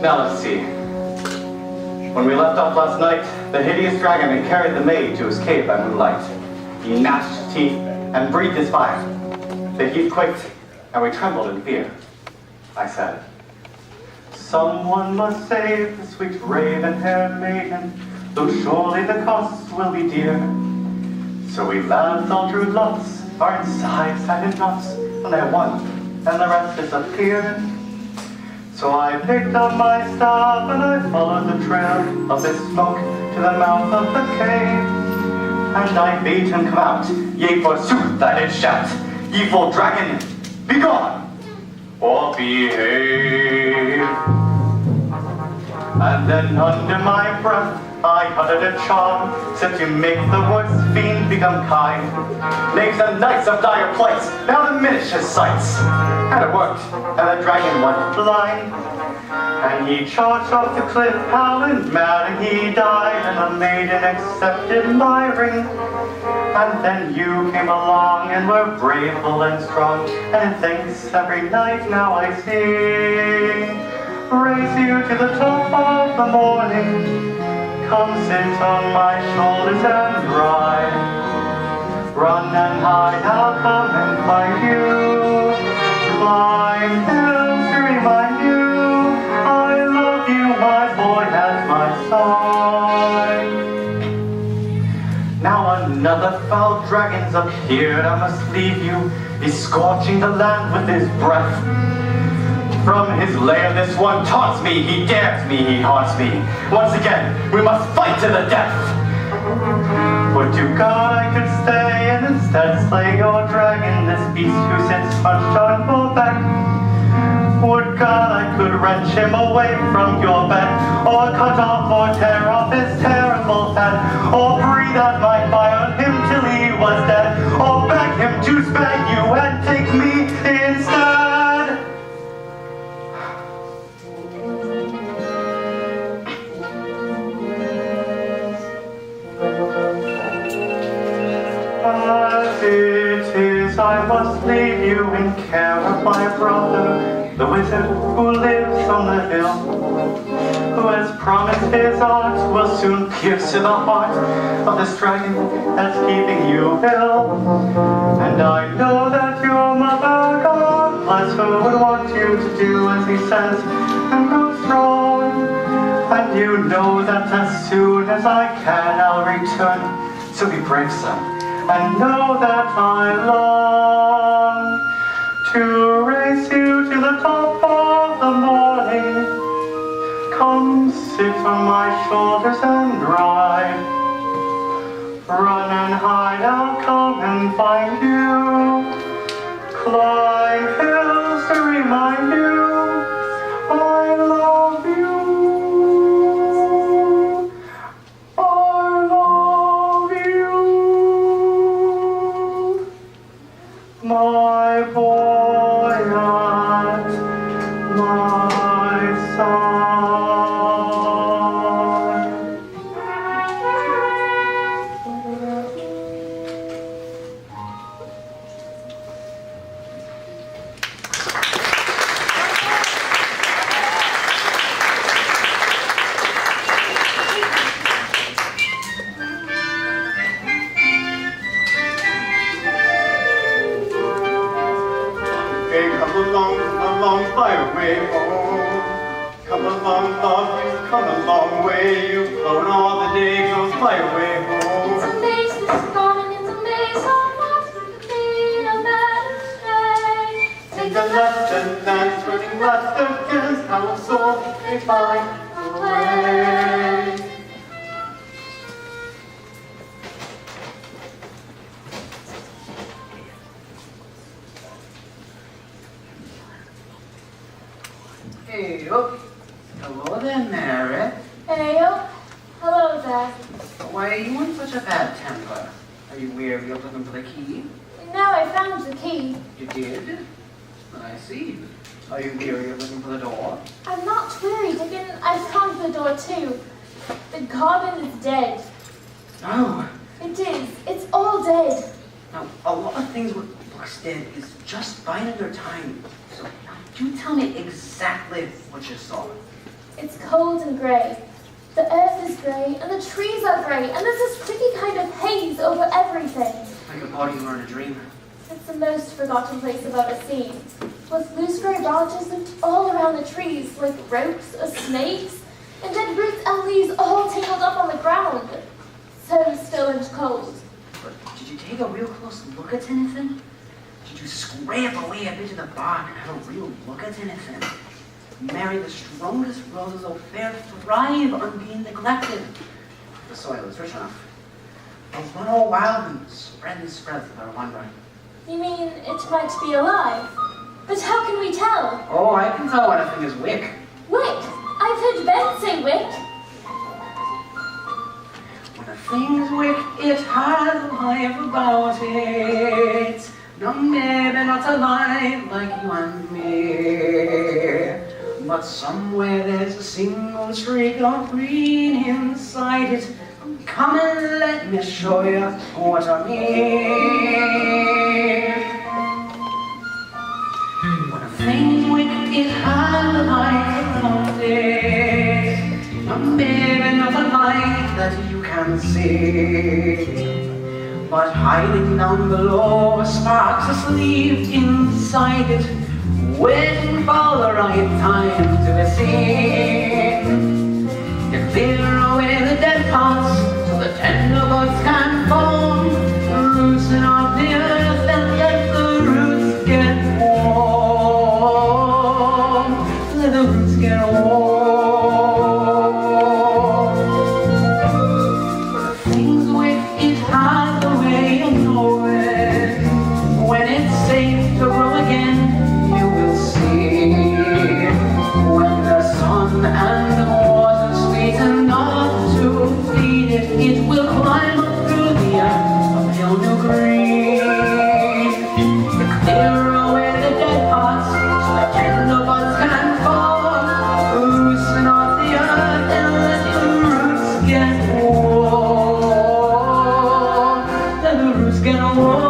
S8: Now let's see. When we left off last night, the hideous dragon had carried the maid to his cave by moonlight. He gnashed his teeth and breathed his fire. The heat quaked, and we trembled in fear. I said, someone must save the sweet raven-haired maiden, though surely the cost will be dear. So we lads all drew lots, our insides had in knots, and I won, and the rest disappeared. So I picked up my staff and I followed the trail of this smoke to the mouth of the cave. And I bade him come out, yea forsooth I did shout, ye foul dragon, be gone, or behave. And then under my breath I uttered a charm, set to make the woods fiend become kind. Knaves and knights of dire plights now diminish his sights. And it worked, and the dragon went blind. And he charged off the cliff, howling mad, and he died, and the maiden accepted my ring. And then you came along and were brave, full and strong, and thanks every night now I sing. Raise you to the top of the morning, come sit on my shoulders and ride. Run and hide, I'll come and find you. Climb hills to remind you, I love you, my boy, at my side. Now another foul dragon's appeared, I must leave you. He's scorching the land with his breath. From his lair this one taunts me, he dares me, he haunts me. Once again, we must fight to the death. Would to God I could stay and instead slay your dragon, this beast who sits hunched on your back. Would God I could wrench him away from your bed, or cut off or tear off his terrible head, or breathe out my fire on him till he was dead, or beg him to spare you and take me instead. I must leave you in care of my brother, the wizard who lives on the hill, who has promised his art will soon pierce to the heart of this dragon that's keeping you ill. And I know that your mother, God bless her, would want you to do as he says and grow strong. And you know that as soon as I can I'll return, so be brave, son. And know that I long to race you to the top of the morning. Come sit on my shoulders and ride. Run and hide, I'll come and find you. Climb hills to remind you I love you. My boy at my side. Along by way home. Come along, love, you've come a long way. You've flown all the day, come fly away home.
S3: It's a maze that's gone and it's a maze of what could be no better stay.
S8: Take a left and then turning left again, our soul may find a way.
S10: Hey, oh, hello there, Mary.
S3: Heyo. Hello there.
S10: Why are you in such a bad temper? Are you weary of looking for the key?
S3: No, I found the key.
S10: You did? I see. Are you weary of looking for the door?
S3: I'm not weary, Dickon. I found the door too. The goblin is dead.
S10: Oh.
S3: It is. It's all dead.
S10: Now, a lot of things with books dead is just biding their time. So, now, do tell me exactly what you saw.
S3: It's cold and grey. The earth is grey, and the trees are grey, and there's this tricky kind of haze over everything.
S10: Like a body or in a dream.
S3: It's the most forgotten place I've ever seen. With loose grey branches looped all around the trees, like ropes or snakes, and dead roots and leaves all tangled up on the ground. So still and cold.
S10: But did you take a real close look at anything? Did you scrape away a bit of the bark and have a real look at anything? Mary, the strongest roses of fair thrive on being neglected. The soil is rich enough. They'll run all wild and spread without wandering.
S3: You mean it might be alive? But how can we tell?
S10: Oh, I can tell when a thing is wick.
S3: Wick! I've heard Ben say wick.
S10: When a thing is wick, it has a life about it. No, maybe not alive like you and me. But somewhere there's a single streak of green inside it. Come and let me show you what I mean. When a thing's wicked, it has a life about it. And maybe not a light that you can see. But hiding down below are sparks asleep inside it, waiting for the right time to be seen. You clear away the dead parts so the tender buds can form, loosen up the earth and let the roots get warm. Let the roots get warm. The things with it has a way of knowing when it's safe to grow again. You will see when the sun and the water sweet enough to feed it, it will climb up through the earth a pale new green. You clear away the dead parts so the tender buds can form, loosen off the earth and let the roots get warm. Let the roots get warm.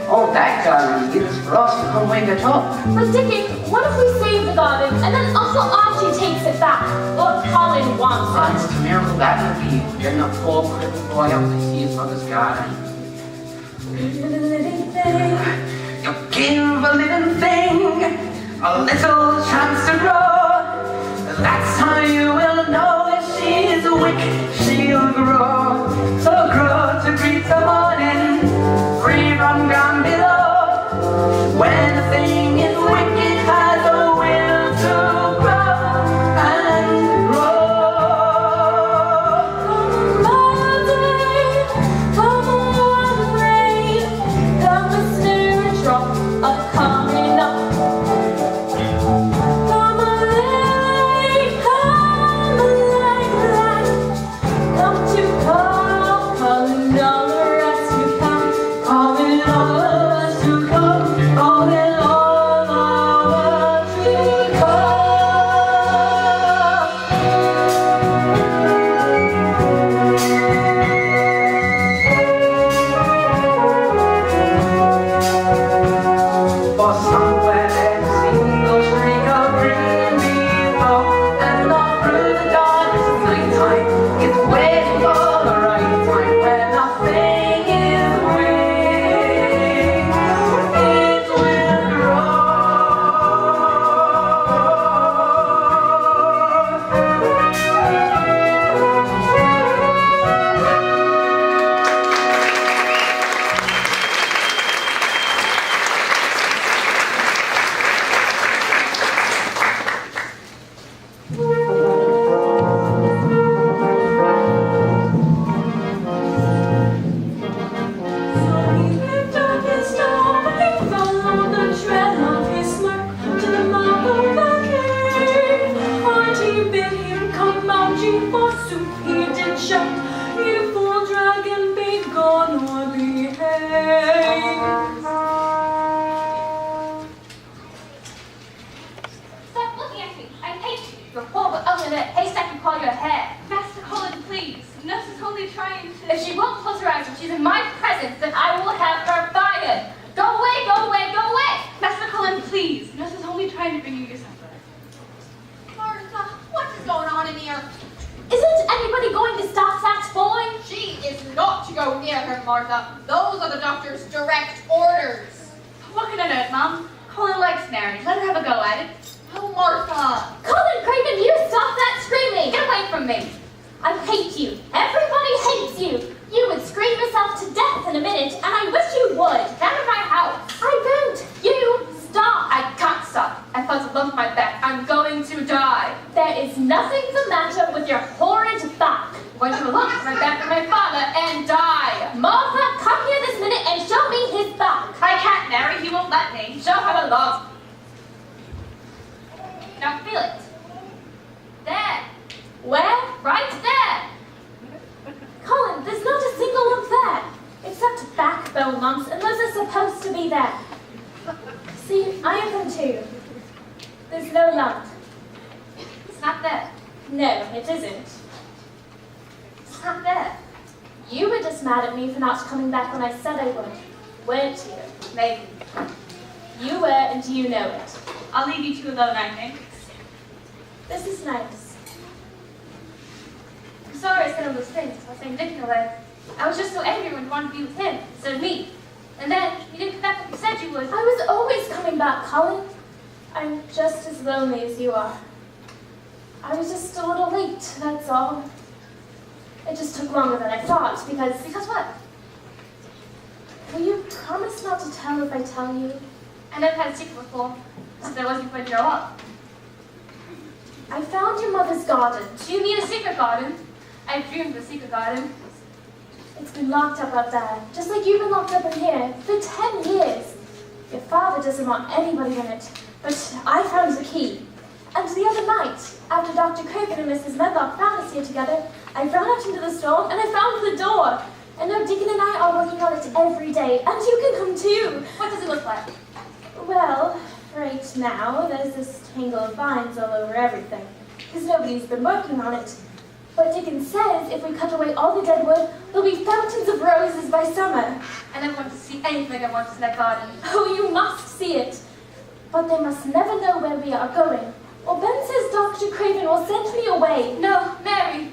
S10: Oh, that garden needs for us to come wing it up.
S3: But Dickon, what if we save the garden and then Uncle Archie takes it back? Lord Colin wants it.
S10: It's a miracle that would be getting a poor crippled boy up to see his mother's garden. You give a living thing a little chance to grow. That's how you will know if she's wick, she'll grow. So grow to greet the morning, free from ground below. When a thing is wicked, it has a will to grow and grow.
S3: Come on, rain, come a snare and drop a coming up. Come on, to he did shout, "You fool dragon, be gone or behave."
S9: Stop looking at me. I hate you. You're horrible, ugly, that haystack you call your hair.
S5: Master Colin, please. Nurse is only trying to...
S9: If she won't close her eyes when she's in my presence, then I will have her fired. Go away, go away, go away.
S5: Master Colin, please. Nurse is only trying to bring you your supper.
S6: Martha, what is going on in here?
S3: Isn't anybody going to stop that boy?
S6: She is not to go near her, Martha. Those are the doctor's direct orders.
S5: What can I know, Mom? Colin likes Mary. Let her have a go at it.
S6: Oh, Martha.
S3: Colin Craven, you stop that screaming!
S9: Get away from me.
S3: I hate you. Everybody hates you. You would scream yourself to death in a minute, and I wish you would.
S9: Get out of my house.
S3: I won't. You stop.
S9: I can't stop. I felt a lump in my back. I'm going to die.
S3: There is nothing the matter with your horrid back.
S9: I'm going to lump my back from my father and die.
S3: Martha, come here this minute and show me his back.
S5: I can't, Mary. He won't let me.
S9: Show how I love. Now feel it. There.
S3: Where?
S9: Right there.
S3: Colin, there's not a single lump there, except backbone lumps, and those are supposed to be there. See, I have them too. There's no lump.
S9: It's not there.
S3: No, it isn't.
S9: It's not there.
S3: You were just mad at me for not coming back when I said I would, weren't you?
S9: Maybe.
S3: You were, and you know it.
S5: I'll leave you two alone, I think.
S3: This is nice.
S9: I'm sorry I said all those things. I was saying Dick in a way. I was just so angry when you wanted to be with him instead of me. And then you didn't come back like you said you would.
S3: I was always coming back, Colin. I'm just as lonely as you are. I was just a little late, that's all. It just took longer than I thought, because...
S9: Because what?
S3: Will you promise not to tell if I tell you?
S9: I never had a secret before, so I wasn't going to grow up.
S3: I found your mother's garden.
S9: Do you mean a secret garden? I've dreamed of a secret garden.
S3: It's been locked up there, just like you've been locked up in here, for 10 years. Your father doesn't want anybody in it, but I found the key. And the other night, after Dr. Craven and Mrs. Medlock found us here together, I ran out into the storm and I found the door. And now Deacon and I are working on it every day, and you can come too.
S9: What does it look like?
S3: Well, right now, there's this tangle of vines all over everything, because nobody's been working on it. But Dickens says if we cut away all the dead wood, there'll be fountains of roses by summer.
S9: I never want to see anything I want in that garden.
S3: Oh, you must see it. But they must never know where we are going. Or Ben says Dr. Craven will send me away.
S9: No, Mary.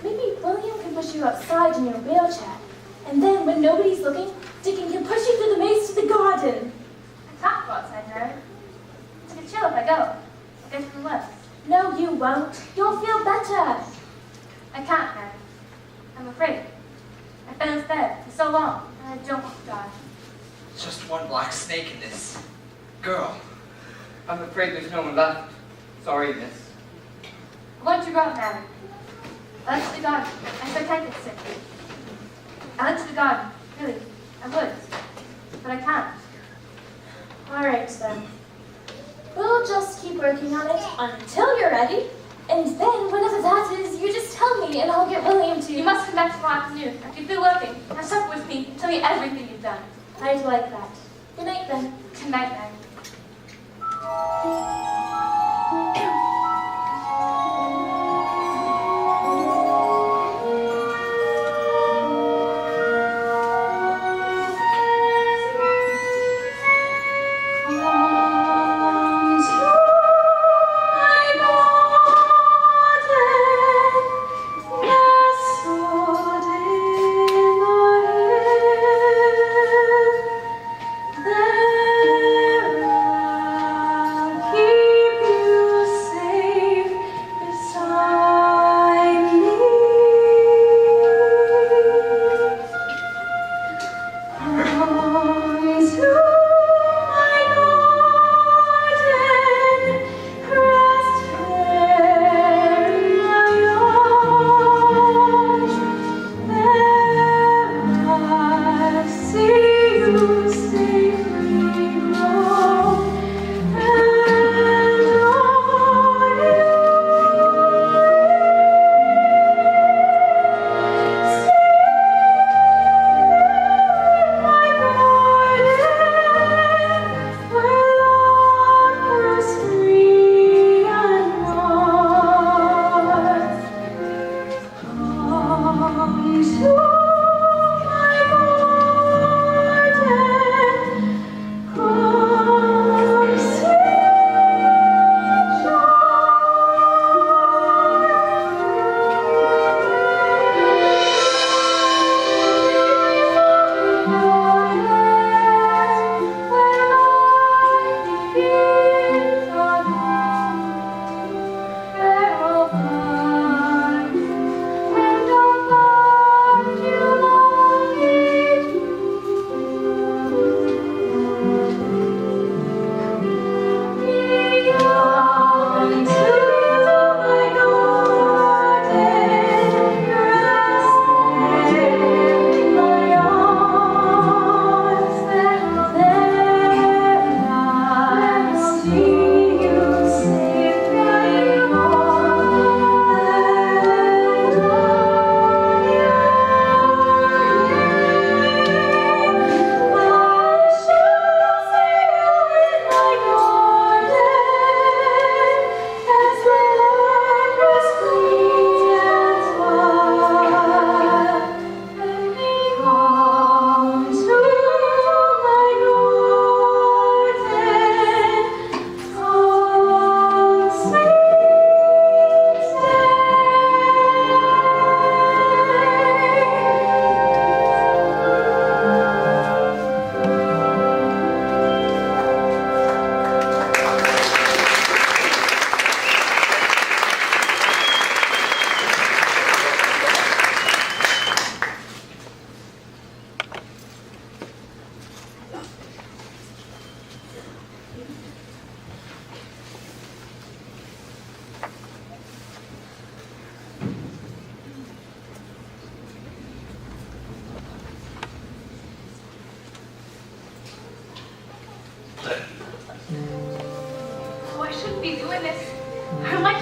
S3: Maybe William can push you outside in your wheelchair. And then, when nobody's looking, Dickon can push you through the maze to the garden.
S9: I can't go outside, Mary. It's like a chill if I go. I'll get from the west.
S3: No, you won't. You'll feel better.
S9: I can't, Mary. I'm afraid. I've been in bed for so long, and I don't want to die.
S1: Just one black snake in this. Girl.
S2: I'm afraid there's no one left. Sorry, miss.
S9: I want to go out, Mary. I went to the garden. I said I get sick. I went to the garden. Really, I would. But I can't.
S3: All right, then. We'll just keep working on it until you're ready. And then, whenever that is, you just tell me and I'll get William to...
S9: You must come back tomorrow afternoon after you've been working. Have supper with me and tell me everything you've done.
S3: I'd like that. Good night, then.
S9: Good night, Mary.
S3: There I'll keep you safe.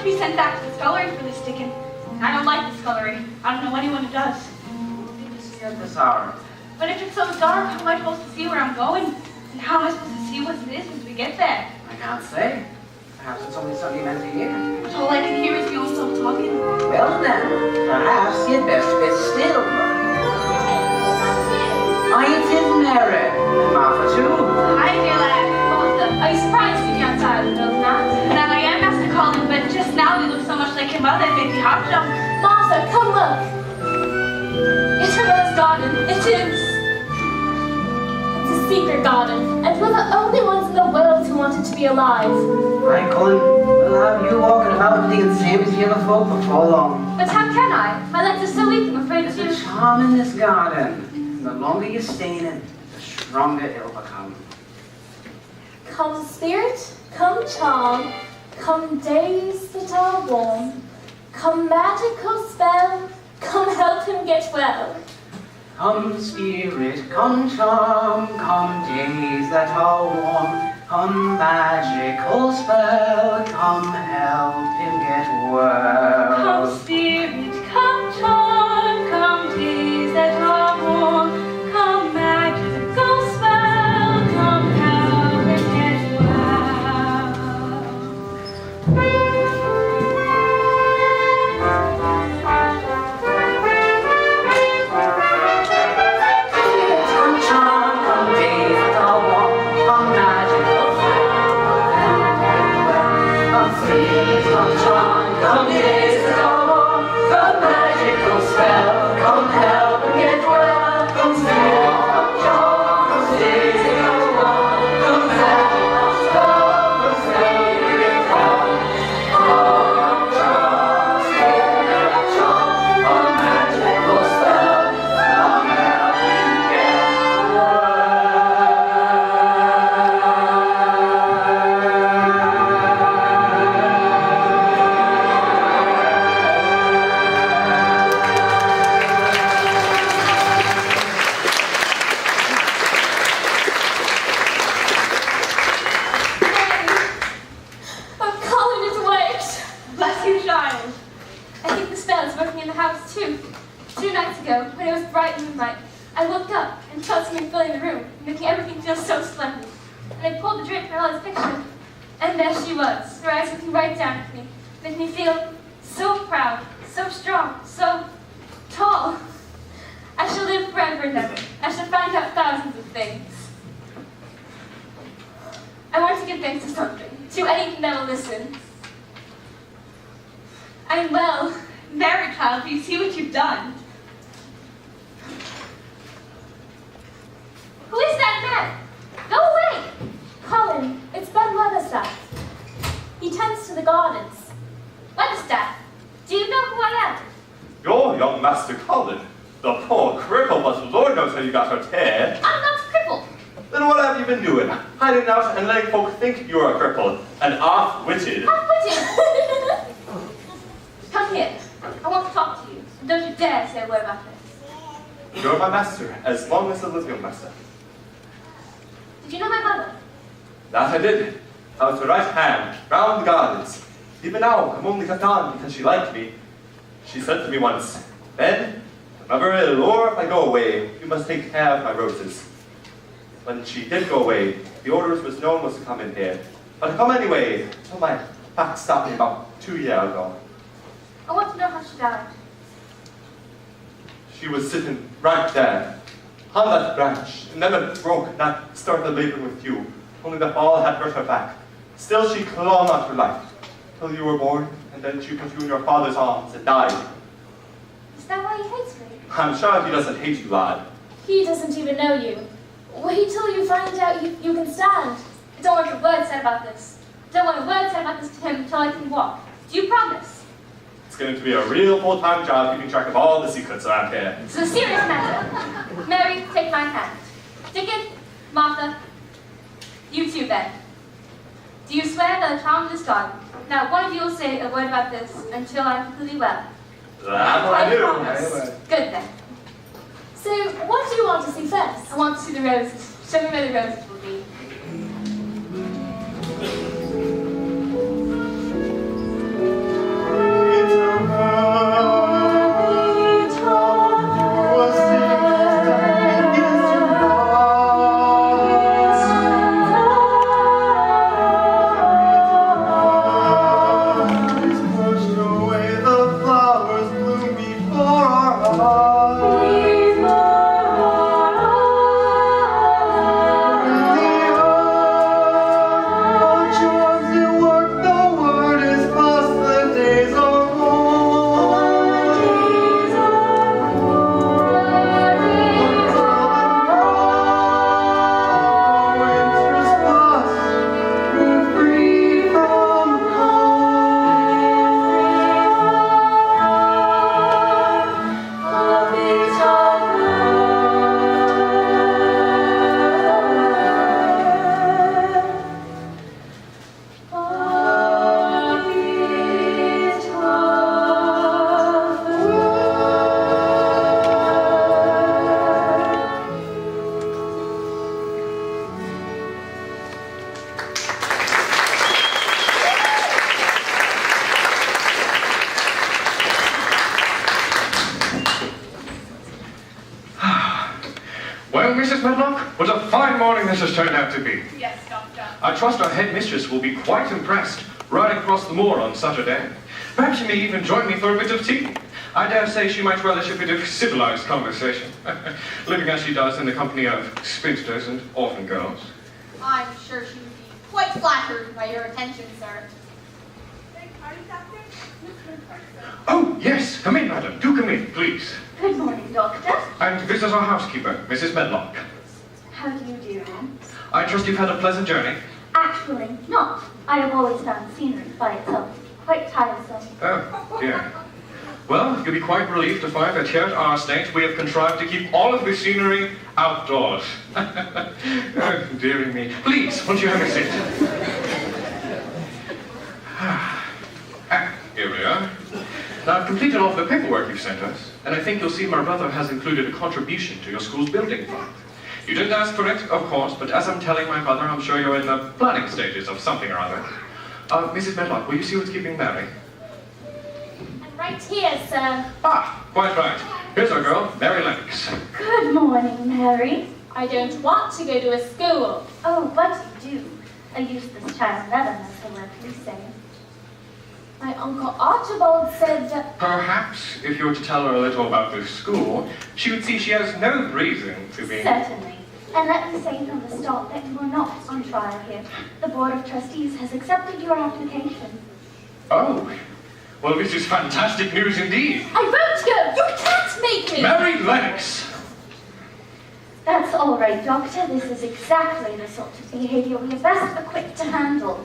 S5: to be sent back to the scullery for this sticking. I don't like the scullery. I don't know anyone who does.
S10: It's this hour.
S5: But if it's so dark, how am I supposed to see where I'm going? And how am I supposed to see what it is once we get there?
S10: I can't say. Perhaps it's only something meant to hear.
S5: But all I can hear is your own self talking.
S10: Well then, perhaps you'd best get still. I did Mary, and Martha too.
S5: Hi, dear lad.
S9: Martha, are you surprised to be outside in the middle of the night?
S5: Now I am Master Colin, but just now you look so much like him mother, it made me heart jump.
S9: Martha, come look. It's her mother's garden. It is. It's a secret garden, and we're the only ones in the world who want it to be alive.
S10: Right, Colin, we'll have you walking about being the same as the other folk before long.
S9: But how can I? My legs are so weak, I'm afraid
S10: There's
S9: to...
S10: a charm in this garden. And the longer you stay in it, the stronger it'll become.
S9: Come spirit, come charm, come days that are warm, come magical spell, come help him get well.
S10: Come spirit, come charm, come days that are warm, come magical spell, come help him get well.
S5: Come spirit, come charm, come days that are warm, come magical spell, come help him get well.
S10: Come charm, come days that are warm, come magical spell, come spirit, come charm, come days that are warm, come magical spell, come help him get well. Come spirit, come charm, come days that are warm, come magical spell, come help him get well. Come charm, spirit, charm, come magical spell, come help him get
S9: Oh, Colin is awake.
S5: Bless you, child.
S9: I think the spell is working in the house too. 2 nights ago, when it was bright moonlight, I woke up and felt something filling the room, making everything feel so splendid. And I pulled the drapes from my mother's picture, and there she was, her eyes looking right down at me, making me feel so proud, so strong, so tall. I shall live forever and ever. I shall find out thousands of things. I want to give thanks to something, to anything that will listen. I'm well.
S5: Mary, child, do you see what you've done?
S9: Who is that man? Go away! Colin, it's Ben Weatherstaff. He tends to the gardens. Weatherstaff, do you know who I am?
S11: You're young Master Colin, the poor cripple, but Lord knows how you got her tear.
S9: I'm not crippled.
S11: Then what have you been doing? Hiding out and letting folk think you're a cripple and off-witted.
S9: I've Come here. I want to talk to you. Don't you dare say a word about this.
S11: You're my master, as long as I live, young master.
S9: Did you know my mother?
S11: That I did. I was her right hand, round the gardens. Even now, I'm only kept on because she liked me. She said to me once, Ben, if I'm ever ill or if I go away, you must take care of my roses. When she did go away, the orders was no one was to come in here. But I come anyway, until my back stopped me about 2 years ago.
S9: I want to know how she died.
S11: She was sitting right there, on that branch, and then it broke and that started laboring with you, only that all had hurt her back. Still she clung on to life, till you were born, and then she put you in your father's arms and died.
S9: Is that why he hates me?
S11: I'm sure he doesn't hate you, lad.
S9: He doesn't even know you. Wait till you find out you can stand. I don't want a word said about this. I don't want a word said about this to him until I can walk. Do you promise?
S11: It's going to be a real full-time job keeping track of all the secrets around here.
S9: It's a serious matter. Mary, take my hand. Dickon, Martha, you too, Ben. Do you swear that the charm is gone? Now, one of you will say a word about this until I'm completely well.
S11: That I do.
S9: Promise. Good then. So, what do you want to see first? I want to see the roses. Show me where the roses will be.
S7: Well, Mrs. Medlock, what a fine morning this has turned out to be.
S6: Yes, Doctor.
S7: I trust our head mistress will be quite impressed riding across the moor on Saturday. Perhaps she may even join me for a bit of tea. I dare say she might relish a bit of civilized conversation, living as she does in the company of spinsters and orphan girls.
S6: I'm sure she would be quite flattered by your attention, sir.
S7: Oh, yes, come in, madam. Do come in, please.
S9: Good morning, Doctor.
S7: And this is our housekeeper, Mrs. Medlock.
S9: How do you do?
S7: I trust you've had a pleasant journey.
S9: Actually, not. I have always found scenery by itself quite tiresome.
S7: Oh, dear. Well, you'll be quite relieved to find that here at our estate we have contrived to keep all of the scenery outdoors. Oh, dearie me. Please, won't you have a seat? Here we are. Now, I've completed all of the paperwork you've sent us, and I think you'll see my brother has included a contribution to your school's building fund. You didn't ask for it, of course, but as I'm telling my brother, I'm sure you're in the planning stages of something or other. Mrs. Medlock, will you see what's keeping Mary?
S3: I'm right here, sir.
S7: Ah, quite right. Here's our girl, Mary Lennox.
S9: Good morning, Mary.
S3: I don't want to go to a school.
S9: Oh, but you do. I used this child never as the word you say.
S3: My Uncle Archibald said that...
S7: Perhaps, if you were to tell her a little about this school, she would see she has no reason to be...
S9: Certainly. And let me say from the start that you are not on trial here. The Board of Trustees has accepted your application.
S7: Oh, well, this is fantastic news indeed.
S3: I won't go! You can't make me!
S7: Mary Lennox!
S9: That's all right, Doctor. This is exactly the sort of behavior we are best equipped to handle.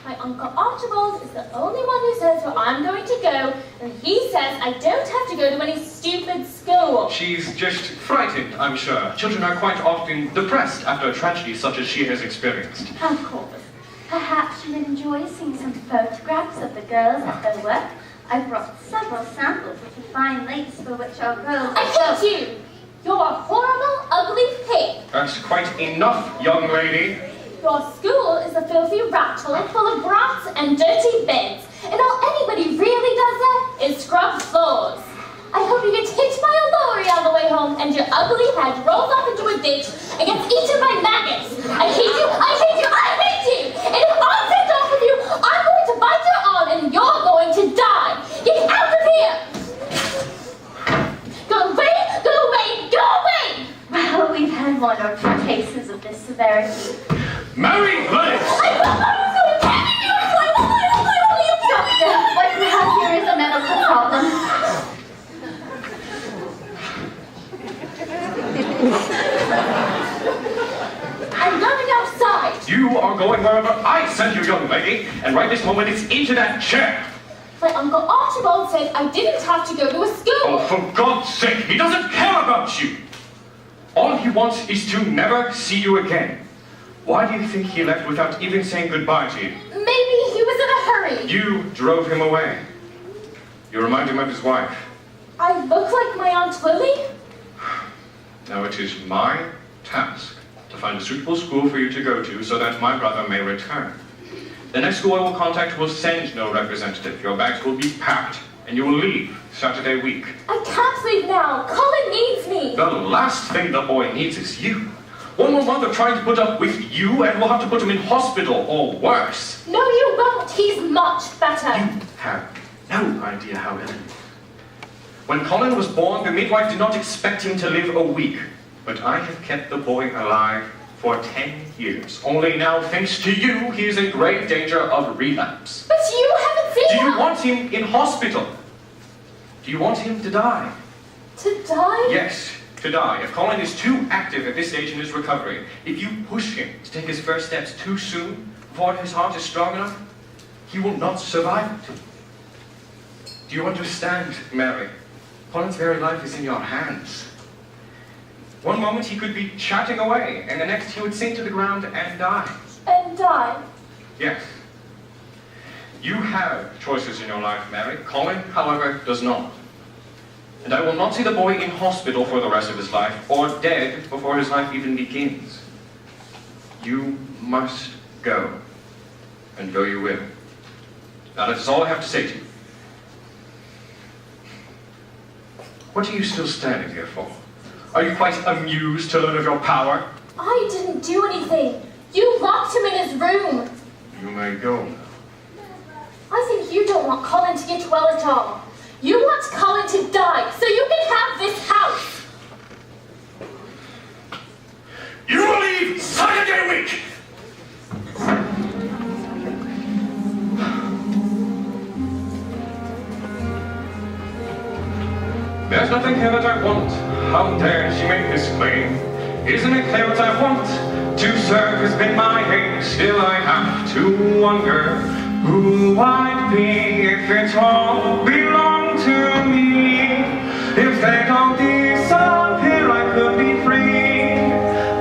S3: My Uncle Archibald is the only one who says where I'm going to go, and he says I don't have to go to any stupid school.
S7: She's just frightened, I'm sure. Children are quite often depressed after a tragedy such as she has experienced.
S9: Of course. Perhaps you would enjoy seeing some photographs of the girls at their work. I brought several samples of the fine lace for which our girls...
S3: I hate you! You're a horrible, ugly pig.
S7: That's quite enough, young lady.
S3: Your school is a filthy rat hole full of rats and dirty beds, and all anybody really does there is scrub floors. I hope you get hit by a lorry on the way home and your ugly head rolls off into a ditch and gets eaten by maggots. I hate you, I hate you, I hate you! And if I'm pissed off with you, I'm going to bite your arm and you're going to die! Get out of here! Go away, go away, go away!
S9: Well, we've had one or two cases of this severity.
S7: Mary Lennox!
S9: Doctor, what you have here is a medical problem.
S3: I'm going outside!
S7: You are going wherever I send you, young lady, and right this moment it's into that chair.
S3: My Uncle Archibald said I didn't have to go to a school.
S7: Oh, for God's sake, he doesn't care about you. All he wants is to never see you again. Why do you think he left without even saying goodbye to you?
S3: Maybe he was in a hurry.
S7: You drove him away. You remind him of his wife.
S3: I look like my Aunt Lily?
S7: Now it is my task to find a suitable school for you to go to so that my brother may return. The next school I will contact will send no representative. Your bags will be packed and you will leave Saturday week.
S3: I can't leave now. Colin needs me.
S7: The last thing the boy needs is you. One more month of trying to put up with you and we'll have to put him in hospital or worse.
S3: No, you won't. He's much better.
S7: You have no idea how ill. When Colin was born, the midwife did not expect him to live a week. But I have kept the boy alive for 10 years. Only now, thanks to you, he is in great danger of relapse.
S3: But you haven't seen
S7: Do
S3: him.
S7: you want him in hospital? Do you want him to die?
S3: To die?
S7: Yes, to die. If Colin is too active at this stage in his recovery, if you push him to take his first steps too soon, before his heart is strong enough, he will not survive it. Do you understand, Mary? Colin's very life is in your hands. One moment he could be chatting away, and the next he would sink to the ground and die.
S3: And die?
S7: Yes. You have choices in your life, Mary. Colin, however, does not. And I will not see the boy in hospital for the rest of his life, or dead before his life even begins. You must go. And go you will. Now that is all I have to say to you. What are you still standing here for? Are you quite amused to learn of your power?
S3: I didn't do anything. You locked him in his room.
S7: You may go now.
S3: I think you don't want Colin to get well at all. You want Colin to die so you can have this house.
S7: You will leave Saturday week! There's nothing here that I want. How dare she make this claim? Isn't it clear what I want? To serve has been my aim. Still I have to wonder who I'd be if it all belonged to me. If they don't disappear, I could be free.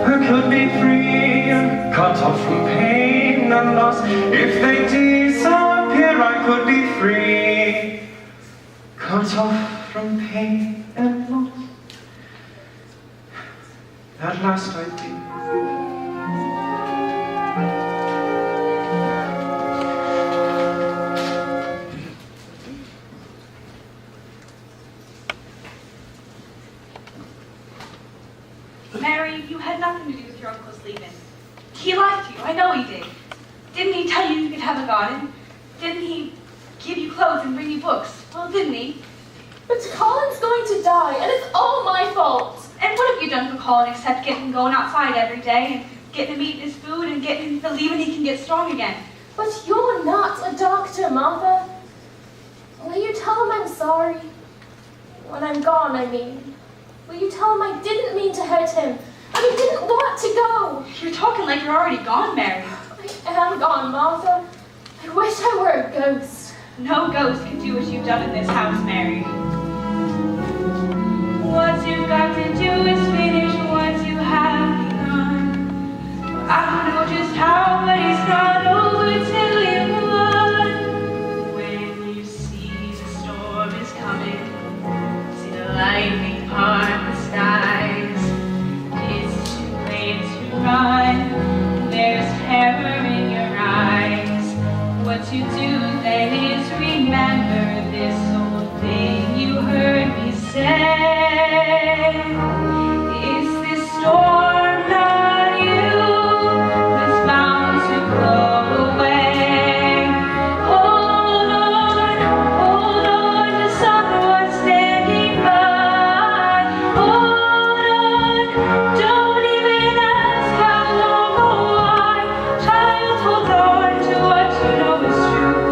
S7: I could be free, cut off from pain and loss. If they disappear, I could be free, cut off from pain and loss. At last I'd be.
S5: Mary, you had nothing to do with your uncle's leaving. He liked you, I know he did. Didn't he tell you you could have a garden? Didn't he give you clothes and bring you books? Well, didn't he?
S3: But Colin's going to die, and it's all my fault.
S5: And what have you done for Colin except getting him going outside every day and getting him eating his food and getting him believing he can get strong again?
S3: But you're not a doctor, Martha. Will you tell him I'm sorry? When I'm gone, I mean. Will you tell him I didn't mean to hurt him? I didn't want to go.
S5: You're talking like you're already gone, Mary.
S3: I am gone, Martha. I wish I were a ghost.
S5: No ghost can do what you've done in this house, Mary. What you've got to do is finish what you have begun. I don't know just how, but it's not over till you won. When you see the storm is coming, see the lightning part the skies, it's too late to run. There's terror in your eyes. What you do then is remember this old thing you heard me say. Is this storm not you? It's bound to blow away. Hold on to someone standing by. Hold on, don't even ask how long or why. Child, hold on to what you know is true.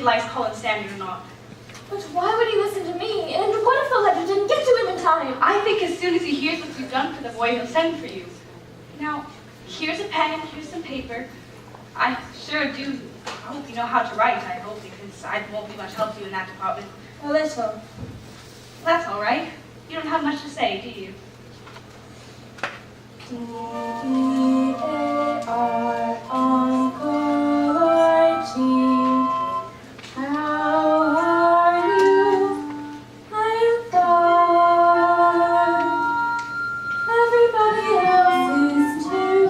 S5: he likes Colin Stanley or not.
S3: But why would he listen to me? And what if the letter didn't get to him in time?
S5: I think as soon as he hears what you've done for the boy, he'll send for you. Now, here's a pen, here's some paper. I sure do hope you know how to write, I hope, because I won't be much help to you in that department.
S3: A little.
S5: That's all right. You don't have much to say, do you?
S3: D-A-R, Uncle Archie. How are you? I am fine. Everybody else is too.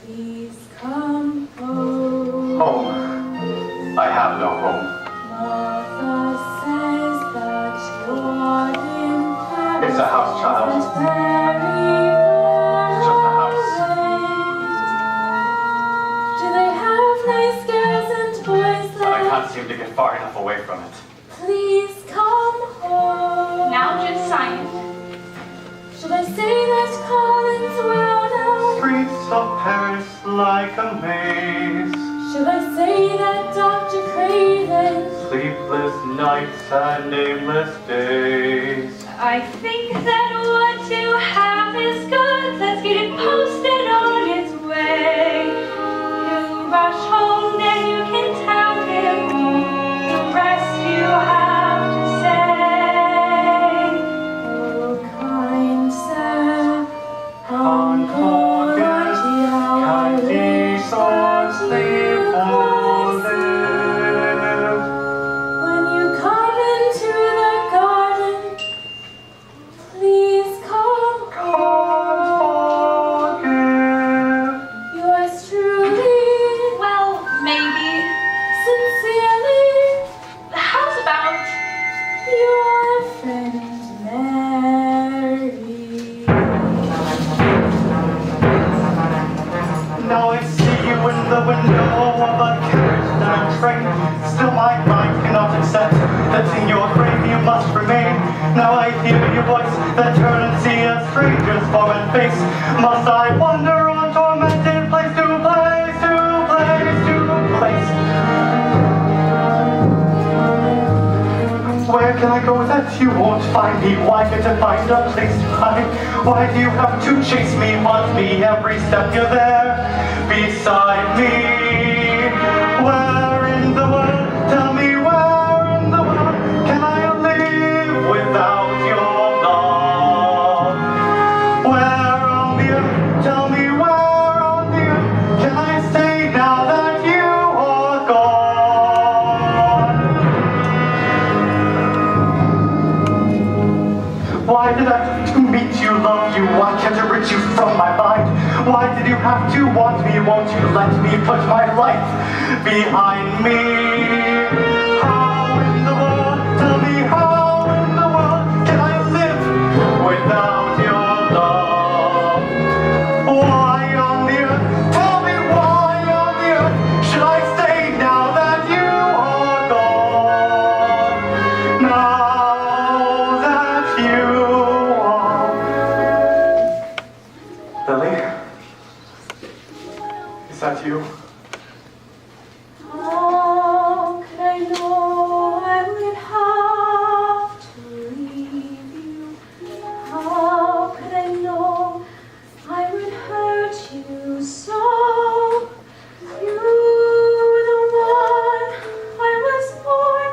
S3: Please come home.
S8: Home. I have no home.
S3: Martha says that you're in Paris.
S8: It's a house, child.
S3: But very
S8: Just a house.
S3: do they have nice girls and boys
S8: But I
S3: there?
S8: can't seem to get far enough away from it.
S3: Please come home.
S5: Now just sign it.
S3: Should I say that Colin's well now?
S8: Streets of Paris like a maze.
S3: Should I say that Dr. Craven?
S8: Sleepless nights and nameless days.
S5: I think that what you have is good. Let's get it posted on its way. You rush home, then you can tell him the rest you have to say.
S3: Oh, kind sir,
S8: Uncle
S3: Archie, how I wish that you could
S8: live.
S3: when you come into the garden, please come home. Yours truly,
S5: Well, maybe.
S3: sincerely,
S5: How's about?
S3: your friend Mary.
S8: Now I see you in the window of a carriage and a train. Still my mind cannot accept that in your frame you must remain. Now I hear your voice that turn and see a stranger's form and face. Must I wander on tormented place to place to place to place? Where can I go that you won't find me? Why can't I find a place to hide? Why do you have to chase me, haunt me every step you're there beside me? Where in the world, tell me where in the world can I live without your love? Where on the earth, tell me where on the earth can I stay now that you are gone? Why did I have to meet you, love you? Why can't I rid you from my mind? Why did you have to want me? Won't you let me put my life behind me? How in the world, tell me how in the world can I live without your love? Why on the earth, tell me why on the earth should I stay now that you are gone? Now that you are. Lily? Is that you?
S3: How could I know I would have to leave you? How could I know I would hurt you so? You, the one I was born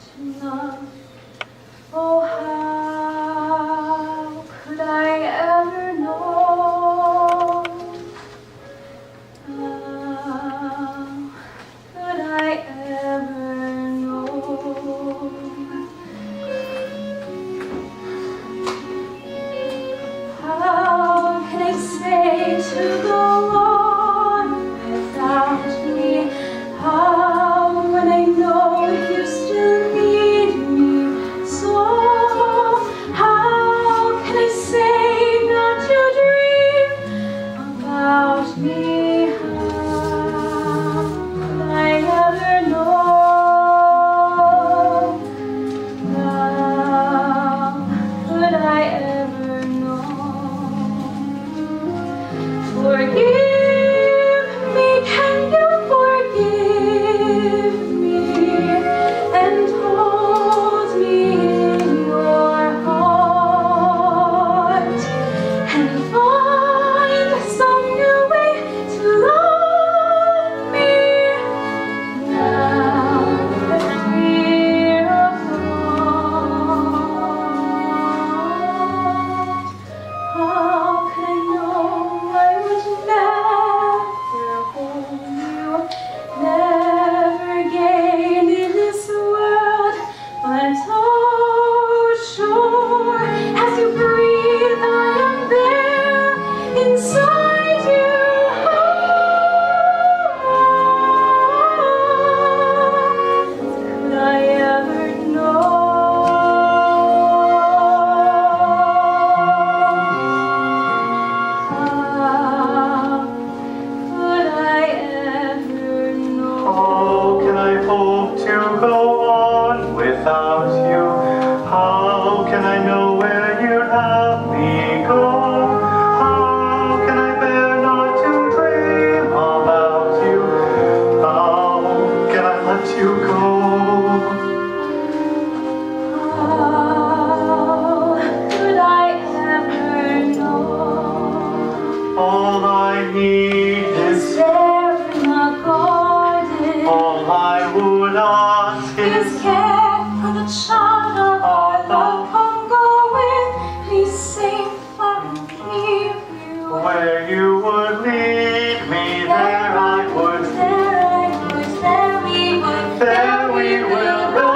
S3: to love. Oh, how could I ever know? How could I ever know? How can I say to go on without me? How when I know you still need me so? How can I say not to dream about me? How could I ever know? How could I ever know? Forgive me, can you forgive
S8: I need is
S3: there in the garden.
S8: all I would ask
S3: Is care for the child of our love. Come go with me safe and keep you.
S8: where you would lead me, there I would. There we will go.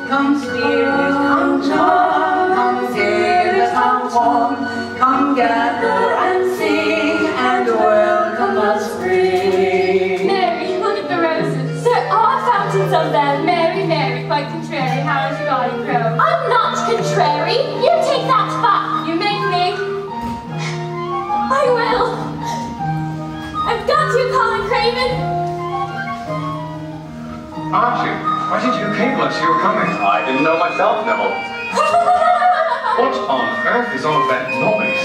S10: Come spirit, come charm, come save the town warm. Come gather and sing and welcome the spring.
S3: Mary, look at the roses. There are fountains of them.
S9: Mary, Mary, quite contrary, how has your garden grown?
S3: I'm not contrary. You take that back.
S9: You make me.
S3: I will. I've got you, Colin Craven.
S7: Archie, why did you cable us you were coming?
S8: I didn't know myself, Neville.
S7: What on earth is all that noise?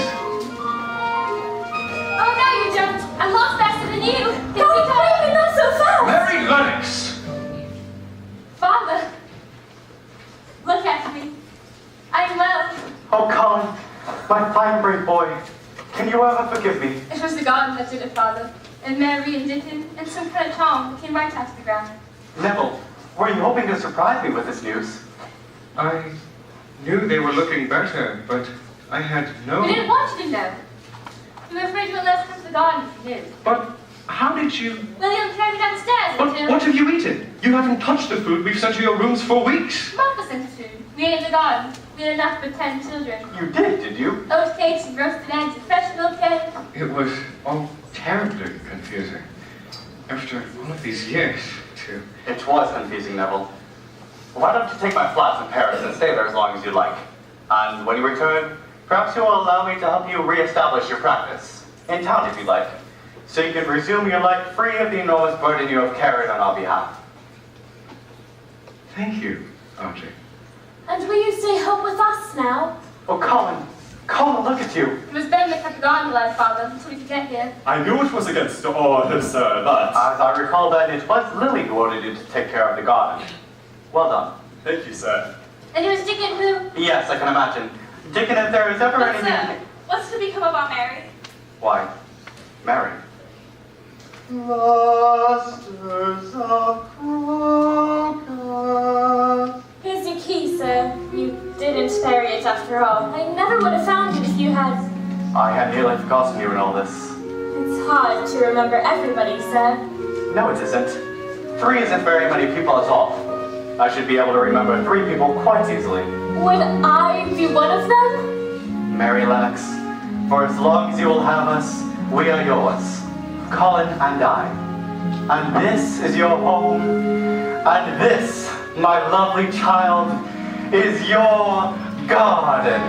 S9: Oh, no, you don't. I'm lost faster than you.
S3: Colin Craven, not so fast.
S7: Mary Lennox!
S9: Father, look at me. I'm well.
S8: Oh, Colin, my fine brave boy. Can you ever forgive me?
S9: It was the garden that did it, Father. And Mary and Dickon and some kind of charm that came right out of the ground.
S8: Neville, were you hoping to surprise me with this news?
S7: I knew they were looking better, but I had no...
S9: We didn't want you to know. We were afraid you would let us come to the garden if you did.
S7: But how did you...
S9: William carried me downstairs
S7: But what have you eaten? You haven't touched the food we've sent to your rooms for weeks.
S9: Martha sent us food. We ate in the garden. We had enough for 10 children.
S8: You did you?
S9: Oat cakes and roasted eggs and fresh milk cake.
S7: It was all terribly confusing. After all of these years, too.
S8: It was confusing, Neville. Why don't you take my flats in Paris and stay there as long as you like? And when you return, perhaps you will allow me to help you re-establish your practice. In town, if you like. So you can resume your life free of the enormous burden you have carried on our behalf.
S7: Thank you, Archie.
S3: And will you stay home with us now?
S8: Oh, Colin, look at you.
S9: It was Ben that kept the garden alive, Father, until we could get here.
S11: I knew it was against orders, sir, but...
S8: As I recall that it was Lily who ordered you to take care of the garden. Well done.
S11: Thank you, sir.
S9: And it was Dickon who...
S8: Yes, I can imagine. Dickon, if there is ever
S9: But,
S8: anything...
S9: sir, what's to become of our Mary?
S8: Why, Mary. Clusters of crocus.
S3: Here's your key, sir. You didn't bury it after all. I never would have found it if you had.
S8: I had nearly forgotten you in all this.
S3: It's hard to remember everybody, sir.
S8: No, it isn't. 3 isn't very many people at all. I should be able to remember 3 people quite easily.
S3: Would I be one of them?
S8: Mary Lennox, for as long as you will have us, we are yours, Colin and I. And this is your home, and this, my lovely child, is your garden.